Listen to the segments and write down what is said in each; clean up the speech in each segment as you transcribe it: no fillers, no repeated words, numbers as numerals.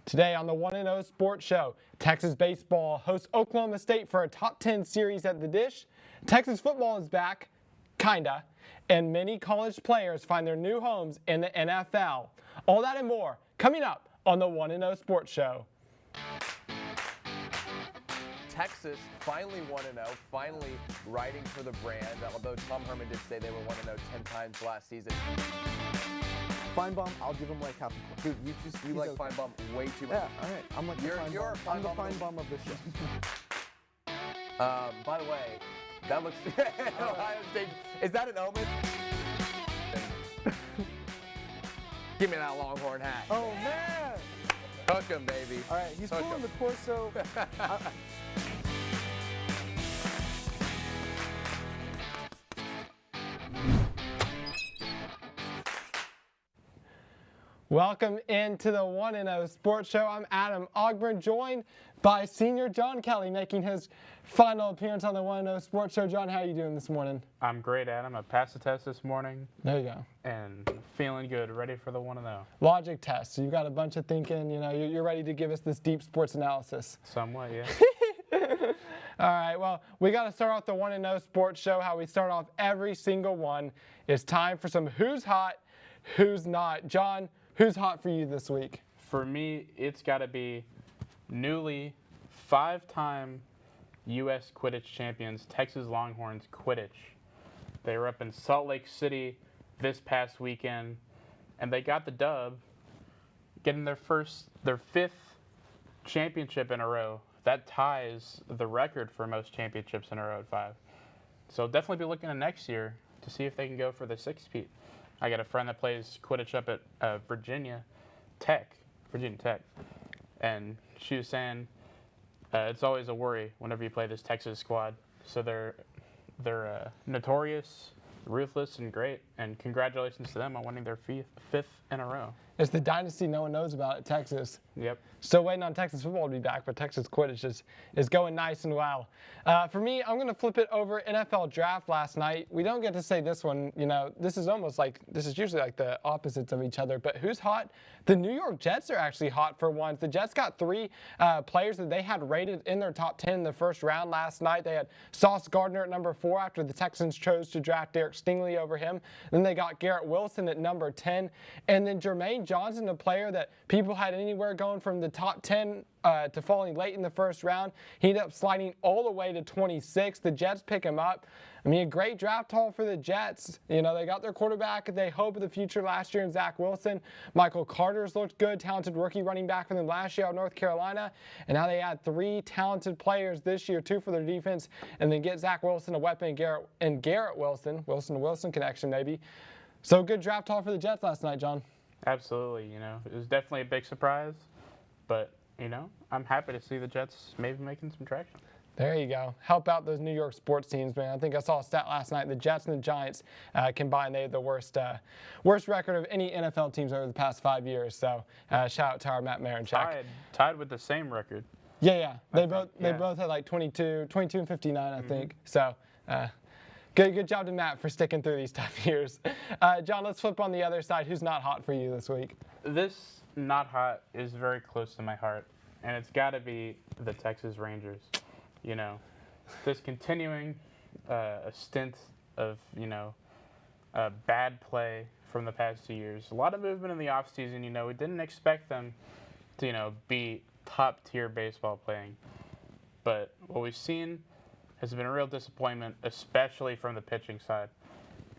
Today on the 1-0 Sports Show, Texas baseball hosts Oklahoma State for a top 10 series at the Dish. Texas football is back, kinda, and many college players find their new homes in the NFL. All that and more coming up on the 1-0 Sports Show. Texas finally 1-0, finally riding for the brand, although Tom Herman did say they were 1-0 10 times last season. Feinbaum, I'll give him like half a point. Dude, you like okay. Feinbaum way too much. Yeah, all right. I'm like I'm the Feinbaum of this show. By the way, that looks Ohio State. Is that an omen? Give me that Longhorn hat. Oh man! Hook him, baby. All right, he's pulling the torso. Welcome into the 1-0 Sports Show. I'm Adam Ogburn, joined by senior John Kelley, making his final appearance on the 1-0 Sports Show. John, how are you doing this morning? I'm great, Adam. I passed the test this morning. There you go. And feeling good, ready for the 1-0. Logic test. So you've got a bunch of thinking, you're ready to give us this deep sports analysis. Somewhat, yeah. All right, well, we got to start off the 1-0 Sports Show, how we start off every single one. It's time for some who's hot, who's not. John, who's hot for you this week? For me, it's got to be newly 5-time U.S. Quidditch champions, Texas Longhorns Quidditch. They were up in Salt Lake City this past weekend, and they got the dub, getting their fifth championship in a row. That ties the record for most championships in a row at 5. So definitely be looking at next year to see if they can go for the 6-peat. I got a friend that plays Quidditch up at Virginia Tech, and she was saying it's always a worry whenever you play this Texas squad. So they're notorious, ruthless, and great. And congratulations to them on winning their fifth in a row. It's the dynasty no one knows about at Texas. Yep. Still waiting on Texas football to be back, but Texas Quidditch is going nice and well. For me, I'm going to flip it over. NFL draft last night. We don't get to say this one. This is usually like the opposites of each other. But who's hot? The New York Jets are actually hot for once. The Jets got 3 players that they had rated in their top 10 in the first round last night. They had Sauce Gardner at number 4 after the Texans chose to draft Derek Stingley over him. Then they got Garrett Wilson at number 10. And then Jermaine Johnson, a player that people had anywhere going from the top 10 to falling late in the first round. He ended up sliding all the way to 26. The Jets pick him up. A great draft haul for the Jets. They got their quarterback they hope of the future last year in Zach Wilson. Michael Carter's looked good, talented rookie running back for them last year out of North Carolina. And now they add 3 talented players this year, 2 for their defense, and then get Zach Wilson a weapon and Garrett Wilson to Wilson connection maybe. So good draft haul for the Jets last night, John. Absolutely. It was definitely a big surprise, but I'm happy to see the Jets maybe making some traction. There you go. Help out those New York sports teams, man. I think I saw a stat last night. The Jets and the Giants combined, they had the worst record of any NFL teams over the past 5 years. So shout out to our Matt Marinchak. Tied with the same record. Yeah. They both had like 22 and 59, I think. So good job to Matt for sticking through these tough years. John, let's flip on the other side. Who's not hot for you this week? This not hot is very close to my heart, and it's got to be the Texas Rangers. This continuing a stint of, bad play from the past 2 years. A lot of movement in the offseason. We didn't expect them to, be top-tier baseball playing. But what we've seen has been a real disappointment, especially from the pitching side.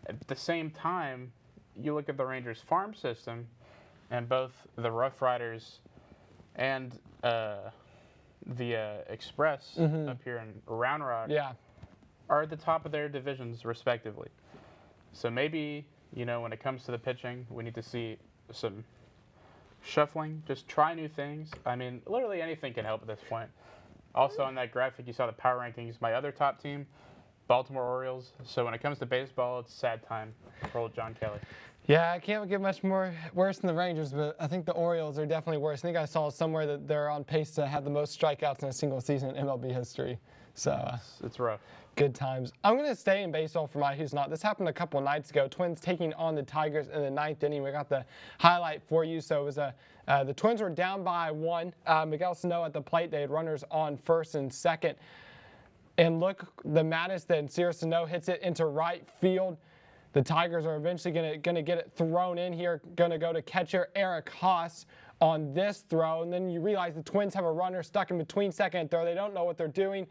At the same time, you look at the Rangers farm system, and both the Rough Riders and the Express up here in Round Rock are at the top of their divisions respectively. So maybe, when it comes to the pitching, we need to see some shuffling, just try new things. Literally anything can help at this point. Also on that graphic, you saw the power rankings. My other top team, Baltimore Orioles. So when it comes to baseball, it's a sad time for old John Kelley. Yeah, I can't get much worse than the Rangers, but I think the Orioles are definitely worse. I think I saw somewhere that they're on pace to have the most strikeouts in a single season in MLB history. So It's rough. good times. I'm going to stay in baseball for my Who's Not. This happened a couple of nights ago. Twins taking on the Tigers in the 9th inning. We got the highlight for you. So it was the Twins were down by 1. Miguel Sano at the plate. They had runners on first and second. And look, the madness that Sierra Sano hits it into right field. The Tigers are eventually going to get it thrown in here. Going to go to catcher Eric Haas on this throw. And then you realize the Twins have a runner stuck in between second and third. They don't know what they're doing.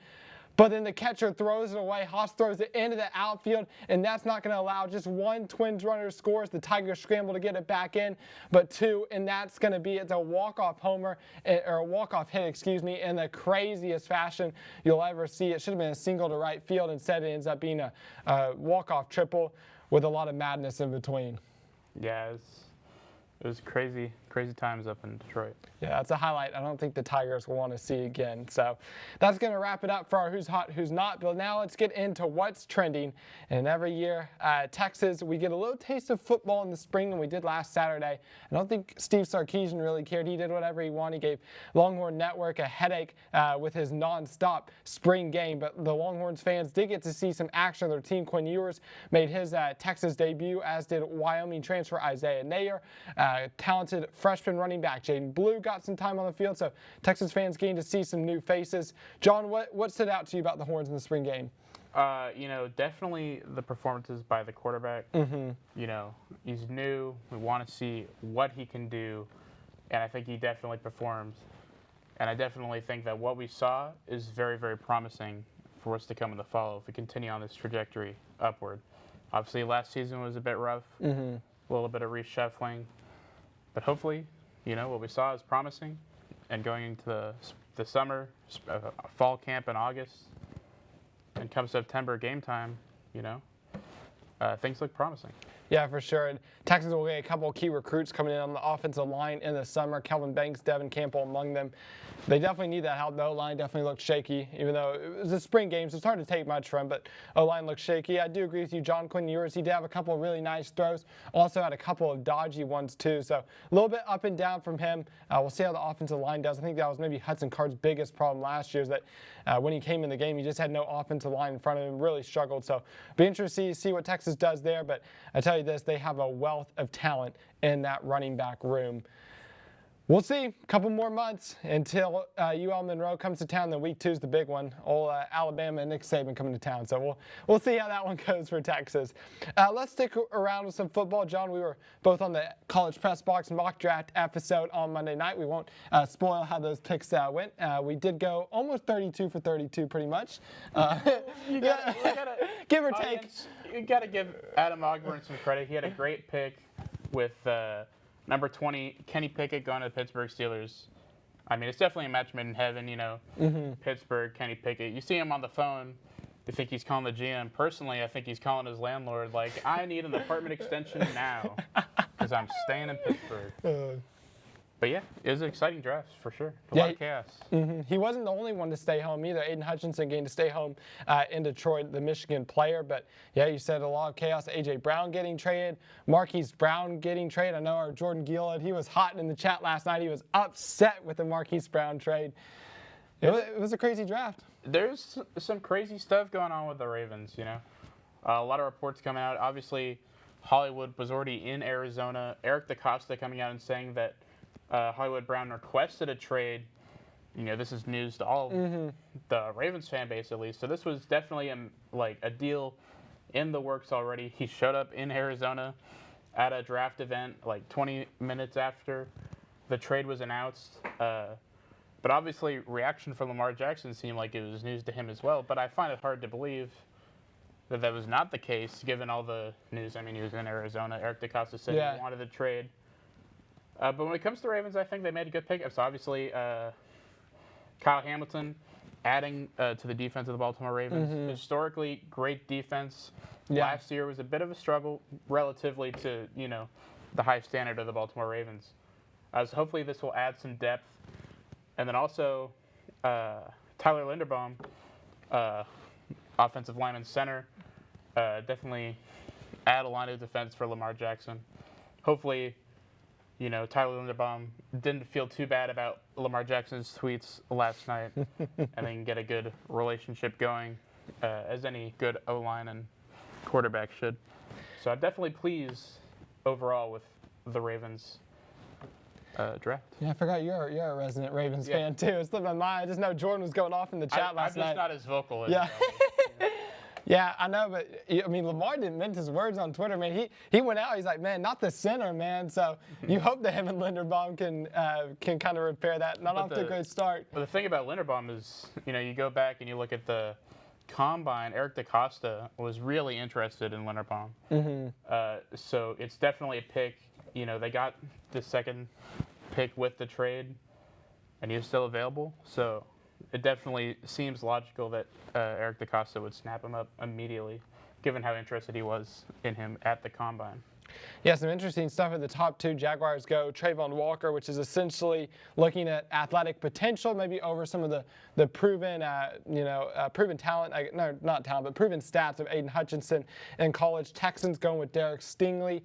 But then the catcher throws it away. Haas throws it into the outfield, and that's not going to allow just one Twins runner scores. The Tigers scramble to get it back in, but 2, and that's going to be it's a walk-off homer, or a walk-off hit, excuse me, in the craziest fashion you'll ever see. It should have been a single to right field. Instead, it ends up being a walk-off triple with a lot of madness in between. Yeah, it was crazy times up in Detroit. Yeah, that's a highlight I don't think the Tigers will want to see again. So that's going to wrap it up for our Who's Hot, Who's Not. But now let's get into what's trending. And every year, Texas, we get a little taste of football in the spring, and we did last Saturday. I don't think Steve Sarkisian really cared. He did whatever he wanted. He gave Longhorn Network a headache with his nonstop spring game. But the Longhorns fans did get to see some action. Their team, Quinn Ewers, made his Texas debut, as did Wyoming transfer Isaiah Nayer. Talented freshman running back Jaden Blue got some time on the field, so Texas fans gained to see some new faces. John, what stood out to you about the Horns in the spring game? Definitely the performances by the quarterback. He's new. We want to see what he can do, and I think he definitely performed. And I definitely think that what we saw is very, very promising for what's to come in the fall if we continue on this trajectory upward. Obviously, last season was a bit rough, a little bit of reshuffling. But hopefully, what we saw is promising. And going into the summer, fall camp in August, and come September game time, things look promising. Yeah, for sure. And Texas will get a couple of key recruits coming in on the offensive line in the summer. Kelvin Banks, Devin Campbell among them. They definitely need that help. The O-line definitely looked shaky, even though it was a spring game, so it's hard to take much from, but O-line looked shaky. I do agree with you. John Quinn Ewers, he did have a couple of really nice throws. Also had a couple of dodgy ones, too. So a little bit up and down from him. We'll see how the offensive line does. I think that was maybe Hudson Card's biggest problem last year, is that when he came in the game, he just had no offensive line in front of him, really struggled. So be interested to see what Texas does there. But I tell you this, they have a wealth of talent in that running back room. We'll see. A couple more months until UL Monroe comes to town. Then week 2 is the big one. Old Alabama and Nick Saban coming to town. So we'll see how that one goes for Texas. Let's stick around with some football. John, we were both on the College Press Box mock draft episode on Monday night. We won't spoil how those picks went. We did go almost 32 for 32 pretty much. You gotta give or take. You got to give Adam Ogburn some credit. He had a great pick with number 20, Kenny Pickett, going to the Pittsburgh Steelers. I mean, it's definitely a match made in heaven, Pittsburgh, Kenny Pickett. You see him on the phone, you think he's calling the GM. Personally, I think he's calling his landlord, like, I need an apartment extension now because I'm staying in Pittsburgh. But yeah, it was an exciting draft for sure. A lot of chaos. He wasn't the only one to stay home either. Aiden Hutchinson gained to stay home in Detroit, the Michigan player. But yeah, you said a lot of chaos. A.J. Brown getting traded, Marquise Brown getting traded. I know our Jordan Gillard, he was hot in the chat last night. He was upset with the Marquise Brown trade. It was a crazy draft. There's some crazy stuff going on with the Ravens, A lot of reports coming out. Obviously, Hollywood was already in Arizona. Eric DaCosta coming out and saying that Hollywood Brown requested a trade. This is news to all the Ravens fan base, at least. So this was definitely a deal in the works already. He showed up in Arizona at a draft event 20 minutes after the trade was announced. But obviously, reaction from Lamar Jackson seemed like it was news to him as well. But I find it hard to believe that was not the case, given all the news. I mean, he was in Arizona. Eric DaCosta said he wanted the trade. But when it comes to Ravens, I think they made a good pick. So obviously, Kyle Hamilton adding to the defense of the Baltimore Ravens. Historically, great defense. Last year was a bit of a struggle relatively to, the high standard of the Baltimore Ravens. So hopefully this will add some depth. And then also, Tyler Linderbaum, offensive lineman center, definitely add a line of defense for Lamar Jackson. Hopefully, Tyler Linderbaum didn't feel too bad about Lamar Jackson's tweets last night, and then get a good relationship going, as any good O-line and quarterback should. So I'm definitely pleased overall with the Ravens draft. Yeah, I forgot you're a resident Ravens fan too. It slipped my mind. I just know Jordan was going off in the chat last night. I'm just not as vocal as Yeah, I know, but I mean, Lamar didn't mince his words on Twitter, man. He went out. He's like, man, not the center, man. So you hope that him and Linderbaum can kind of repair that. Not off to a great start. But the thing about Linderbaum is, you go back and you look at the combine. Eric DeCosta was really interested in Linderbaum. So it's definitely a pick. They got the second pick with the trade, and he was still available. So it definitely seems logical that Eric DeCosta would snap him up immediately, given how interested he was in him at the combine. Yeah, some interesting stuff at the top two. Jaguars go Trayvon Walker, which is essentially looking at athletic potential, maybe over some of the proven, proven talent. No, not talent, but proven stats of Aiden Hutchinson in college. Texans going with Derek Stingley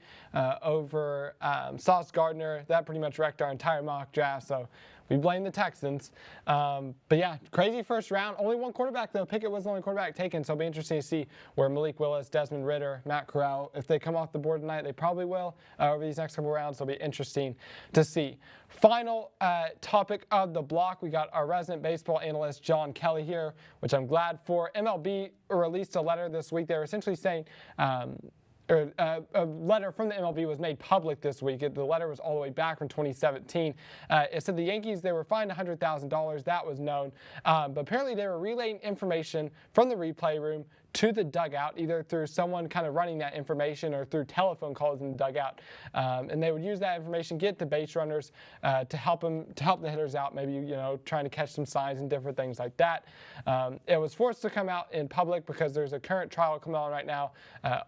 over Sauce Gardner. That pretty much wrecked our entire mock draft. So we blame the Texans. But yeah, crazy first round. Only one quarterback, though. Pickett was the only quarterback taken, so it'll be interesting to see where Malik Willis, Desmond Ridder, Matt Corral, if they come off the board tonight, they probably will over these next couple rounds. It'll be interesting to see. Final topic of the block, we got our resident baseball analyst, John Kelley, here, which I'm glad for. MLB released a letter this week. They were essentially saying a letter from the MLB was made public this week. The letter was all the way back from 2017. It said the Yankees, they were fined $100,000. That was known. But apparently they were relaying information from the replay room to the dugout, either through someone kind of running that information or through telephone calls in the dugout. And they would use that information, get to base runners to help the hitters out, maybe, trying to catch some signs and different things like that. It was forced to come out in public because there's a current trial coming on right now,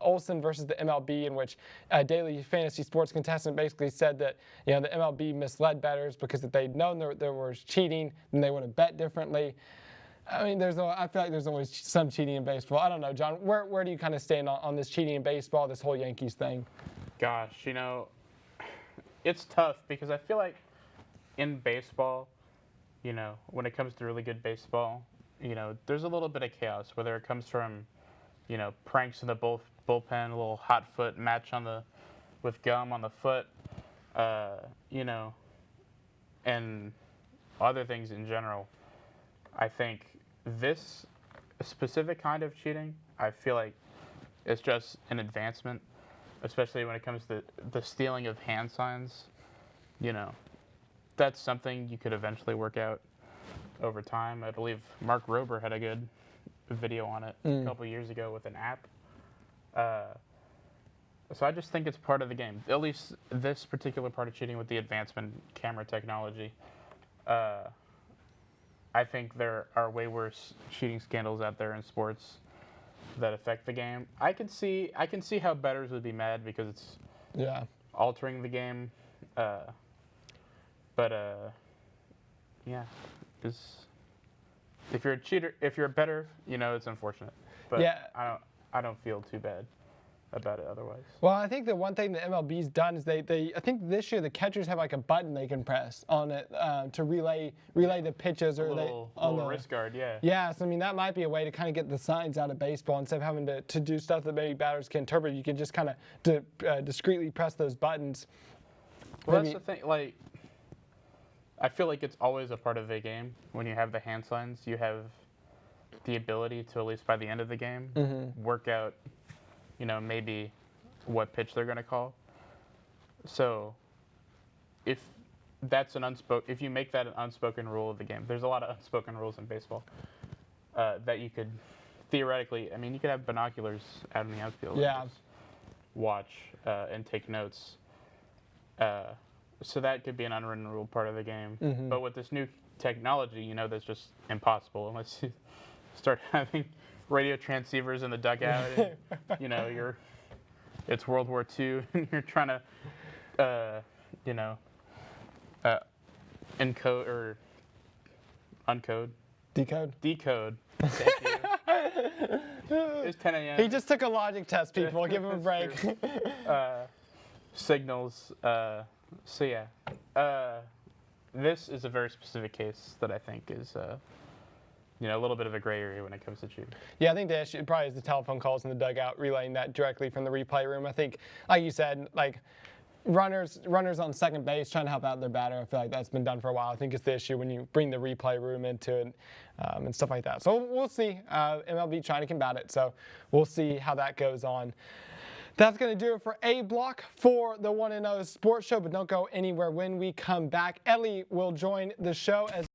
Olsen versus the MLB, in which a daily fantasy sports contestant basically said that, the MLB misled bettors because if they'd known there was cheating, then they would have bet differently. I mean, I feel like there's always some cheating in baseball. I don't know, John. Where do you kind of stand on this cheating in baseball, this whole Yankees thing? Gosh, it's tough because I feel like in baseball, when it comes to really good baseball, there's a little bit of chaos, whether it comes from, pranks in the bullpen, a little hot foot match with gum on the foot, and other things in general. I think this specific kind of cheating, I feel like it's just an advancement, especially when it comes to the stealing of hand signs. That's something you could eventually work out over time. I believe Mark Rober had a good video on it a couple years ago with an app. So I just think it's part of the game, at least this particular part of cheating with the advancement camera technology. I think there are way worse cheating scandals out there in sports that affect the game. I can see how bettors would be mad because it's altering the game. If you're a cheater, if you're a bettor, it's unfortunate. But I don't feel too bad about it otherwise. Well, I think the one thing the MLB's done is I think this year the catchers have like a button they can press on it to relay the pitches or little wrist guard, yeah. Yeah, so I mean that might be a way to kind of get the signs out of baseball instead of having to do stuff that maybe batters can interpret. You can just kind of discreetly press those buttons. Well, that's the thing. Like, I feel like it's always a part of the game. When you have the hand signs, you have the ability to, at least by the end of the game, work out maybe what pitch they're going to call. So if that's if you make that an unspoken rule of the game, there's a lot of unspoken rules in baseball that you could theoretically, you could have binoculars out in the outfield. Yeah. And just watch and take notes. So that could be an unwritten rule part of the game. But with this new technology, that's just impossible unless you start having radio transceivers in the dugout, and, it's World War II, and you're trying to, encode or uncode. Decode. Thank you. It's 10 a.m. He just took a logic test, people. Give him a break. Signals So yeah, this is a very specific case that I think is, a little bit of a gray area when it comes to cheating. Yeah, I think the issue probably is the telephone calls in the dugout, relaying that directly from the replay room. I think, like you said, like runners on second base trying to help out their batter. I feel like that's been done for a while. I think it's the issue when you bring the replay room into it and stuff like that. So we'll see. MLB trying to combat it. So we'll see how that goes on. That's going to do it for A Block for the 1-0 Sports Show, but don't go anywhere when we come back. Edly will join the show as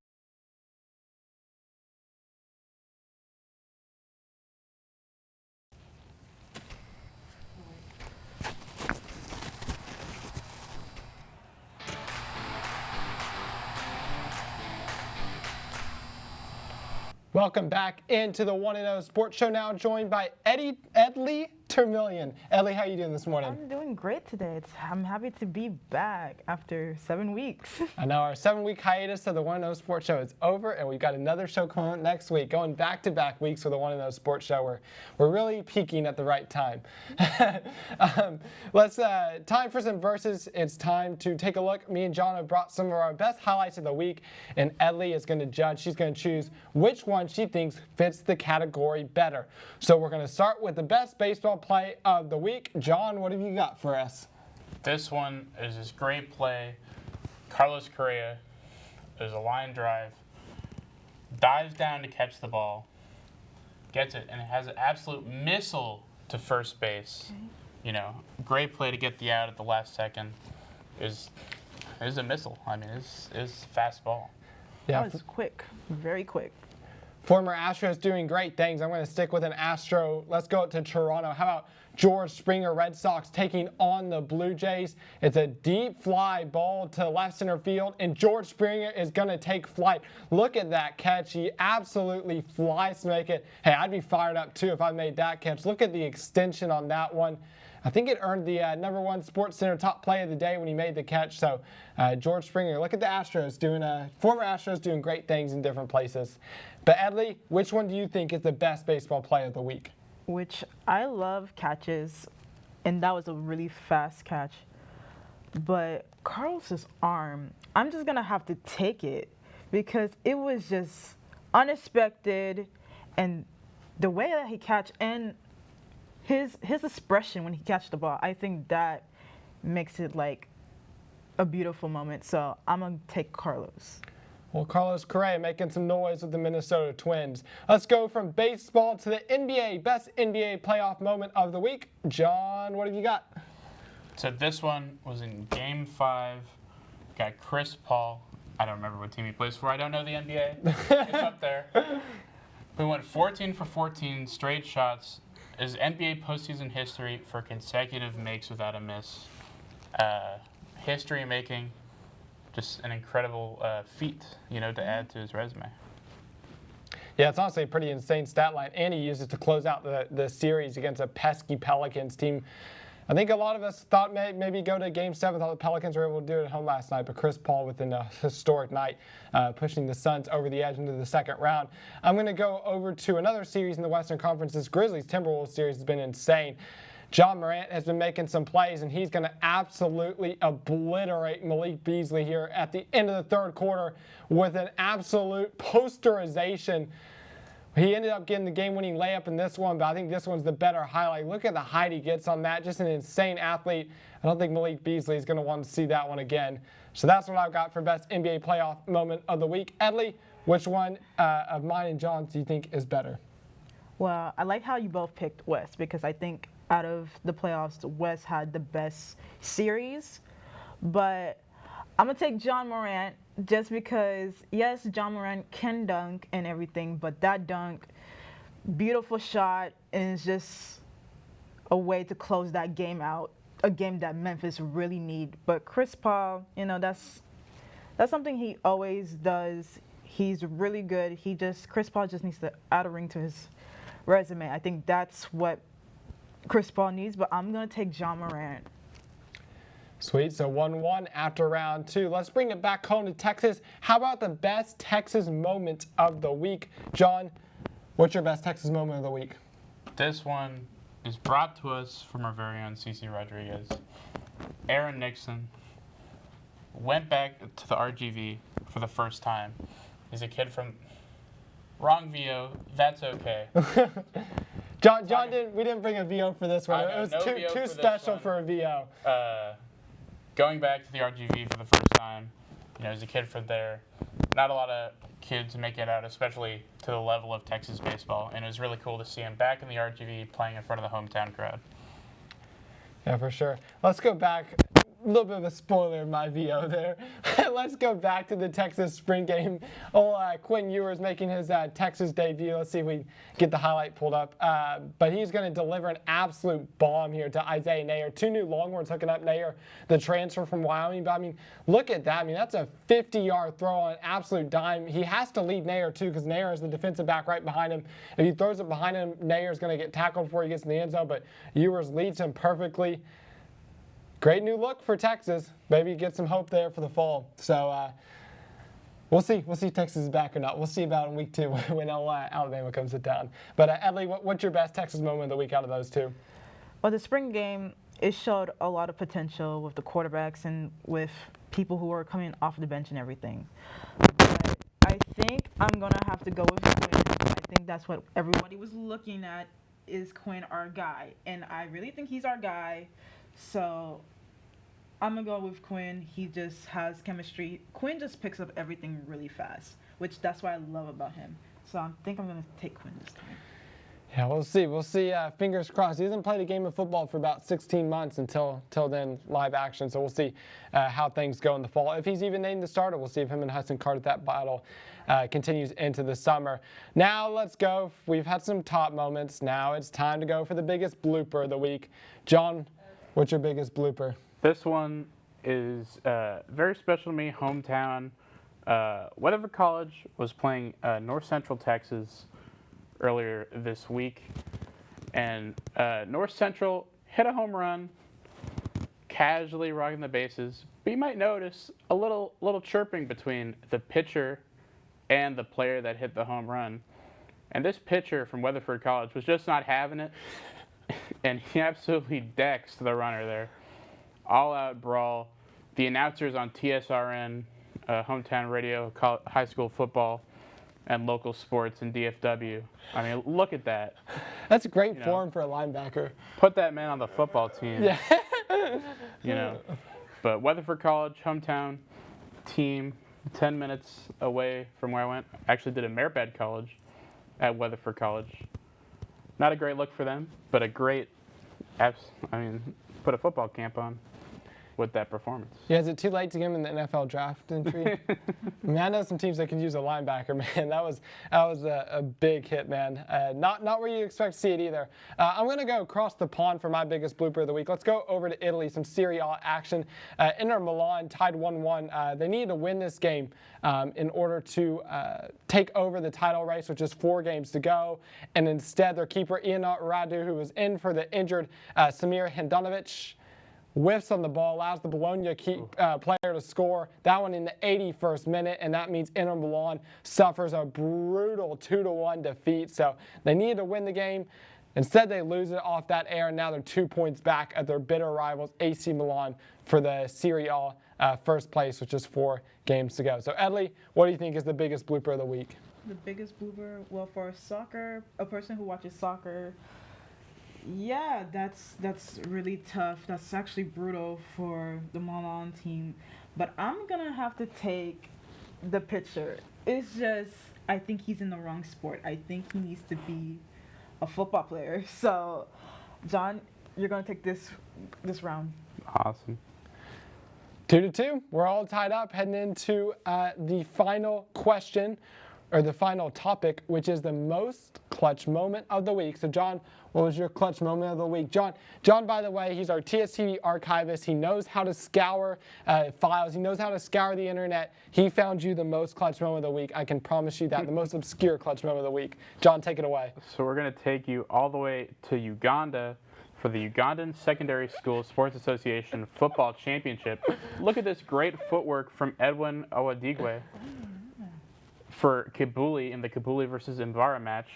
welcome back into the 1-0 Sports Show, now joined by Edly Termillien. Edly, how are you doing this morning? I'm doing great today. I'm happy to be back after 7 weeks. I know our 7-week hiatus of the 1-0 Sports Show is over, and we've got another show coming up next week, going back-to-back weeks for the 1-0 Sports Show. We're really peaking at the right time. Time for some verses. It's time to take a look. Me and John have brought some of our best highlights of the week, and Edly is going to judge. She's going to choose which one she thinks fits the category better. So we're going to start with the best baseball play of the week. John, what have you got for us? This one is this great play. Carlos Correa is a line drive, dives down to catch the ball, gets it, and it has an absolute missile to first base. Okay. Great play to get the out at the last second. Is a missile. I mean, it's fast ball. Yeah, That was quick, very quick. Former Astros doing great things. I'm going to stick with an Astro. Let's go to Toronto. How about George Springer, Red Sox, taking on the Blue Jays? It's a deep fly ball to left center field, and George Springer is going to take flight. Look at that catch. He absolutely flies to make it. Hey, I'd be fired up too if I made that catch. Look at the extension on that one. I think it earned the #1 Sports Center top play of the day when he made the catch. So George Springer, look at the Astros former Astros doing great things in different places. But Edly, which one do you think is the best baseball play of the week? Which I love catches, and that was a really fast catch. But Carlos's arm, I'm just going to have to take it because it was just unexpected, and the way that he catch and his expression when he catch the ball, I think that makes it like a beautiful moment. So I'm going to take Carlos. Well, Carlos Correa making some noise with the Minnesota Twins. Let's go from baseball to the NBA. Best NBA playoff moment of the week. John, what have you got? So this one was in Game 5. Got Chris Paul. I don't remember what team he plays for. I don't know the NBA. It's up there. We went 14 for 14 straight shots. Is NBA postseason history for consecutive makes without a miss. History making. Just an incredible feat, to add to his resume. Yeah, it's honestly a pretty insane stat line, and he used it to close out the series against a pesky Pelicans team. I think a lot of us thought maybe go to Game 7. Thought the Pelicans were able to do it at home last night, but Chris Paul with a historic night, pushing the Suns over the edge into the second round. I'm going to go over to another series in the Western Conference. This Grizzlies-Timberwolves series has been insane. John Morant has been making some plays, and he's going to absolutely obliterate Malik Beasley here at the end of the third quarter with an absolute posterization. He ended up getting the game-winning layup in this one, but I think this one's the better highlight. Look at the height he gets on that. Just an insane athlete. I don't think Malik Beasley is going to want to see that one again. So that's what I've got for best NBA playoff moment of the week. Edly, which one of mine and John's do you think is better? Well, I like how you both picked West because I think out of the playoffs, West had the best series. But I'm going to take John Morant just because, yes, John Morant can dunk and everything, but that dunk, beautiful shot, and it's just a way to close that game out, a game that Memphis really need. But Chris Paul, that's something he always does. He's really good. Chris Paul just needs to add a ring to his resume. I think that's what Chris Paul needs, but I'm going to take John Morant. Sweet, so 1-1 after round 2. Let's bring it back home to Texas. How about the best Texas moment of the week? John, what's your best Texas moment of the week? This one is brought to us from our very own CeCe Rodriguez. Aaron Nixon went back to the RGV for the first time. He's a kid from wrong VO. That's okay. John we didn't bring a VO for this one. It was no too special for a VO. Going back to the RGV for the first time, as a kid from there, not a lot of kids make it out, especially to the level of Texas baseball, and it was really cool to see him back in the RGV playing in front of the hometown crowd. Yeah, for sure. Let's go back. A little bit of a spoiler of my VO there. Let's go back to the Texas spring game. Quinn Ewers making his Texas debut. Let's see if we get the highlight pulled up. But he's going to deliver an absolute bomb here to Isaiah Nayer. 2 new Longhorns hooking up Nayer, the transfer from Wyoming. But, look at that. That's a 50-yard throw on an absolute dime. He has to lead Nayer, too, because Nayer is the defensive back right behind him. If he throws it behind him, Nayer is going to get tackled before he gets in the end zone. But Ewers leads him perfectly. Great new look for Texas. Maybe get some hope there for the fall. So we'll see. We'll see if Texas is back or not. We'll see about in week 2 when Alabama comes to town. But Edly, what's your best Texas moment of the week out of those 2? Well, the spring game, it showed a lot of potential with the quarterbacks and with people who are coming off the bench and everything. But I think I'm going to have to go with Quinn. I think that's what everybody was looking at, is Quinn our guy. And I really think he's our guy. So I'm going to go with Quinn. He just has chemistry. Quinn just picks up everything really fast, which that's what I love about him. So I think I'm going to take Quinn this time. Yeah, we'll see. We'll see. Fingers crossed. He hasn't played a game of football for about 16 months until then, live action. So we'll see how things go in the fall. If he's even named the starter, we'll see if him and Hudson Card that battle continues into the summer. Now let's go. We've had some top moments. Now it's time to go for the biggest blooper of the week. John, what's your biggest blooper? This one is very special to me. Hometown. Weatherford College was playing North Central Texas earlier this week, and North Central hit a home run, casually rocking the bases. But you might notice a little chirping between the pitcher and the player that hit the home run. And this pitcher from Weatherford College was just not having it, and he absolutely decks the runner there. All-out brawl. The announcers on TSRN, hometown radio, high school football, and local sports in DFW. Look at that. That's a great form for a linebacker. Put that man on the football team. Yeah. But Weatherford College, hometown team, 10 minutes away from where I went. Actually did a Maribed College at Weatherford College. Not a great look for them, but a great, put a football camp on with that performance. Yeah, is it too late to get him in the NFL draft entry? I know some teams that could use a linebacker, man. That was a big hit, man. Not where you expect to see it either. I'm going to go across the pond for my biggest blooper of the week. Let's go over to Italy, some Serie A action. Inter Milan tied 1-1. They needed to win this game in order to take over the title race, which is 4 games to go. And instead, their keeper, Ian Radu, who was in for the injured Samir Handanovic, whiffs on the ball, allows the Bologna player to score. That one in the 81st minute, and that means Inter Milan suffers a brutal 2-1 defeat. So they needed to win the game. Instead, they lose it off that air, and now they're 2 points back at their bitter rivals, AC Milan, for the Serie A first place, which is 4 games to go. So, Edly, what do you think is the biggest blooper of the week? The biggest blooper? Well, for a person who watches soccer, yeah, that's really tough. That's actually brutal for the Milan team. But I'm going to have to take the pitcher. It's just, I think he's in the wrong sport. I think he needs to be a football player. So, John, you're going to take this round. Awesome. 2-2. We're all tied up heading into the final question, or the final topic, which is the most clutch moment of the week. So, John, what was your clutch moment of the week? John, by the way, he's our TSTV archivist. He knows how to scour files. He knows how to scour the internet. He found you the most clutch moment of the week. I can promise you that, the most obscure clutch moment of the week. John, take it away. So we're going to take you all the way to Uganda for the Ugandan Secondary School Sports Association Football Championship. Look at this great footwork from Edwin Owadigwe for Kabuli in the Kabuli versus Mbara match.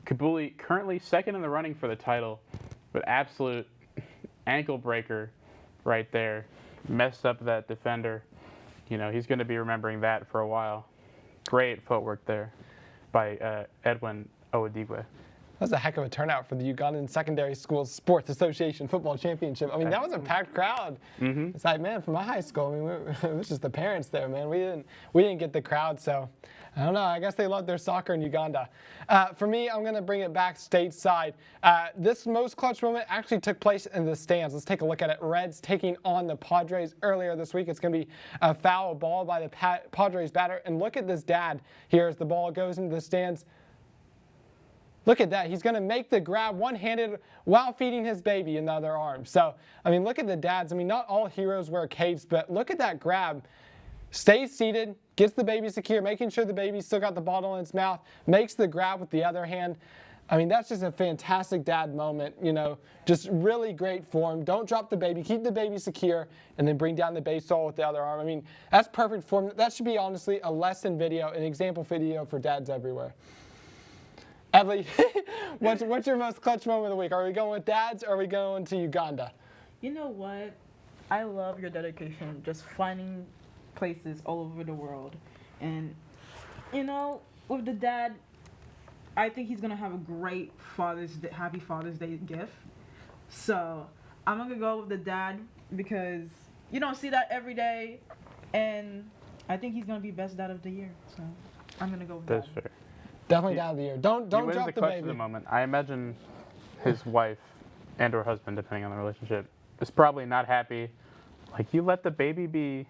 Kabuli currently second in the running for the title, but absolute ankle breaker right there. Messed up that defender. he's going to be remembering that for a while. Great footwork there by Edwin Odigwe. That was a heck of a turnout for the Ugandan Secondary Schools Sports Association Football Championship. I mean, that was a packed crowd. Mm-hmm. It's like, man, from my high school, I mean, it was just the parents there, man. We didn't get the crowd, so I don't know. I guess they love their soccer in Uganda. For me, I'm going to bring it back stateside. This most clutch moment actually took place in the stands. Let's take a look at it. Reds taking on the Padres earlier this week. It's going to be a foul ball by the Padres batter. And look at this dad here as the ball goes into the stands. Look at that. He's going to make the grab one-handed while feeding his baby in the other arm. So, I mean, look at the dads. I mean, not all heroes wear capes, but look at that grab. Stays seated, gets the baby secure, making sure the baby's still got the bottle in its mouth, makes the grab with the other hand. I mean, that's just a fantastic dad moment, just really great form. Don't drop the baby, keep the baby secure, and then bring down the baseball with the other arm. I mean, that's perfect form. That should be, honestly, a lesson video, an example video for dads everywhere. Edly, what's your most clutch moment of the week? Are we going with dads or are we going to Uganda? You know what? I love your dedication, just finding places all over the world. And, with the dad, I think he's going to have a great happy Father's Day gift. So I'm going to go with the dad because you don't see that every day. And I think he's going to be best dad of the year. So I'm going to go with That's that. fair. Definitely dad of the year. Don't drop the clutch baby. of the moment. I imagine his wife and or husband, depending on the relationship, is probably not happy. Like, you let the baby be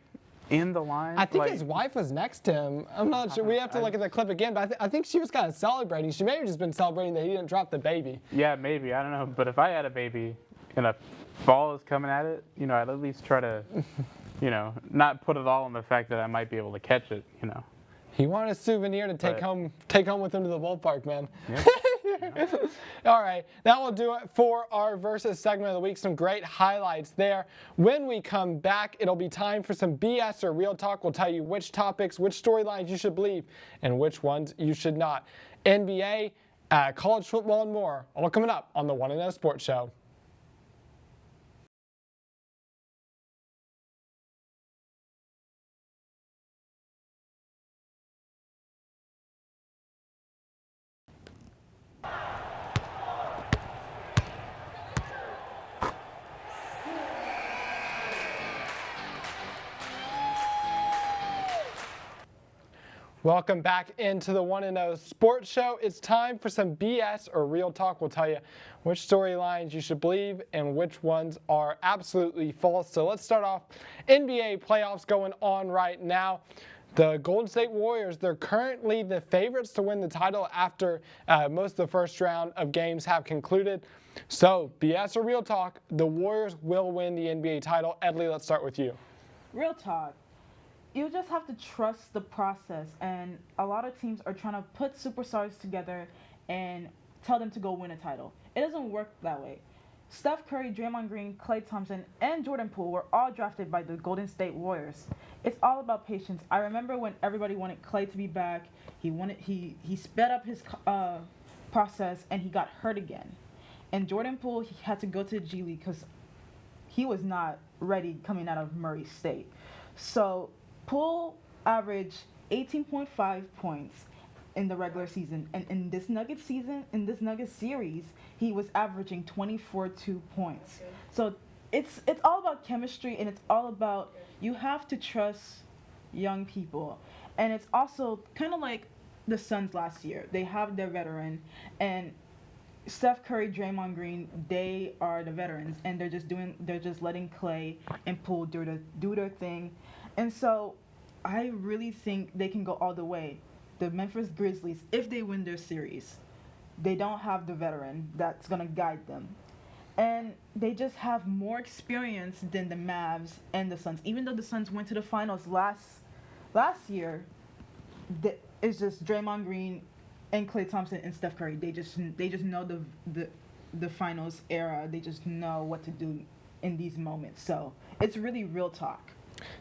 in the line? I think his wife was next to him. I'm not sure. We have to look at the clip again, but I think she was kind of celebrating. She may have just been celebrating that he didn't drop the baby. Yeah, maybe. I don't know. But if I had a baby and a ball is coming at it, I'd at least try to, not put it all on the fact that I might be able to catch it, He wanted a souvenir to take home with him to the ballpark, man. Yeah. All right, that will do it for our Versus segment of the week. Some great highlights there. When we come back, it'll be time for some BS or real talk. We'll tell you which topics, which storylines you should believe, and which ones you should not. NBA, college football, and more, all coming up on the One and O Sports Show. Welcome back into the One and O Sports Show. It's time for some BS or real talk. We'll tell you which storylines you should believe and which ones are absolutely false. So let's start off. NBA playoffs going on right now. The Golden State Warriors, they're currently the favorites to win the title after most of the first round of games have concluded. So, BS or real talk, the Warriors will win the NBA title. Edly, let's start with you. Real talk. You just have to trust the process, and a lot of teams are trying to put superstars together and tell them to go win a title. It doesn't work that way. Steph Curry, Draymond Green, Klay Thompson, and Jordan Poole were all drafted by the Golden State Warriors. It's all about patience. I remember when everybody wanted Klay to be back. He sped up his process, and he got hurt again. And Jordan Poole, he had to go to the G League because he was not ready coming out of Murray State. So Poole averaged 18.5 points in the regular season, and in this Nuggets series, he was averaging 24.2 points. So it's all about chemistry, and it's all about you have to trust young people. And it's also kind of like the Suns last year. They have their veteran, and Steph Curry, Draymond Green, they are the veterans, and they're just letting Klay and Poole do their thing. And so I really think they can go all the way. The Memphis Grizzlies, if they win their series, they don't have the veteran that's going to guide them. And they just have more experience than the Mavs and the Suns. Even though the Suns went to the finals last year, it's just Draymond Green and Klay Thompson and Steph Curry. They just know the finals era. They just know what to do in these moments. So it's really real talk.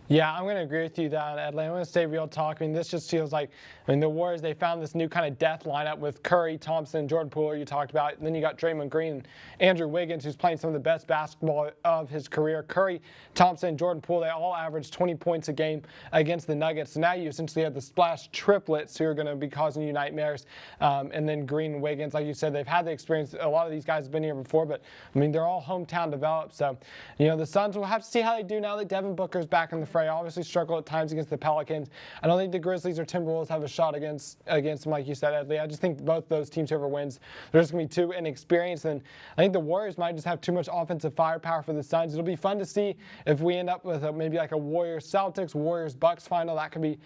Yeah, I'm going to agree with you that, Edly. I'm going to say real talk. I mean, this just feels like, the Warriors, they found this new kind of death lineup with Curry, Thompson, Jordan Poole, you talked about. And then you got Draymond Green and Andrew Wiggins, who's playing some of the best basketball of his career. Curry, Thompson, Jordan Poole, they all averaged 20 points a game against the Nuggets. So now you essentially have the splash triplets who are going to be causing you nightmares. And then Green and Wiggins, like you said, they've had the experience. A lot of these guys have been here before, but, they're all hometown developed. So, the Suns will have to see how they do now that Devin Booker's back in the fray. Obviously struggle at times against the Pelicans. I don't think the Grizzlies or Timberwolves have a shot against them, like you said, Edly. I just think both those teams, whoever wins, they're just going to be too inexperienced. And I think the Warriors might just have too much offensive firepower for the Suns. It'll be fun to see if we end up with maybe like a Warriors-Celtics, Warriors-Bucks final. That could be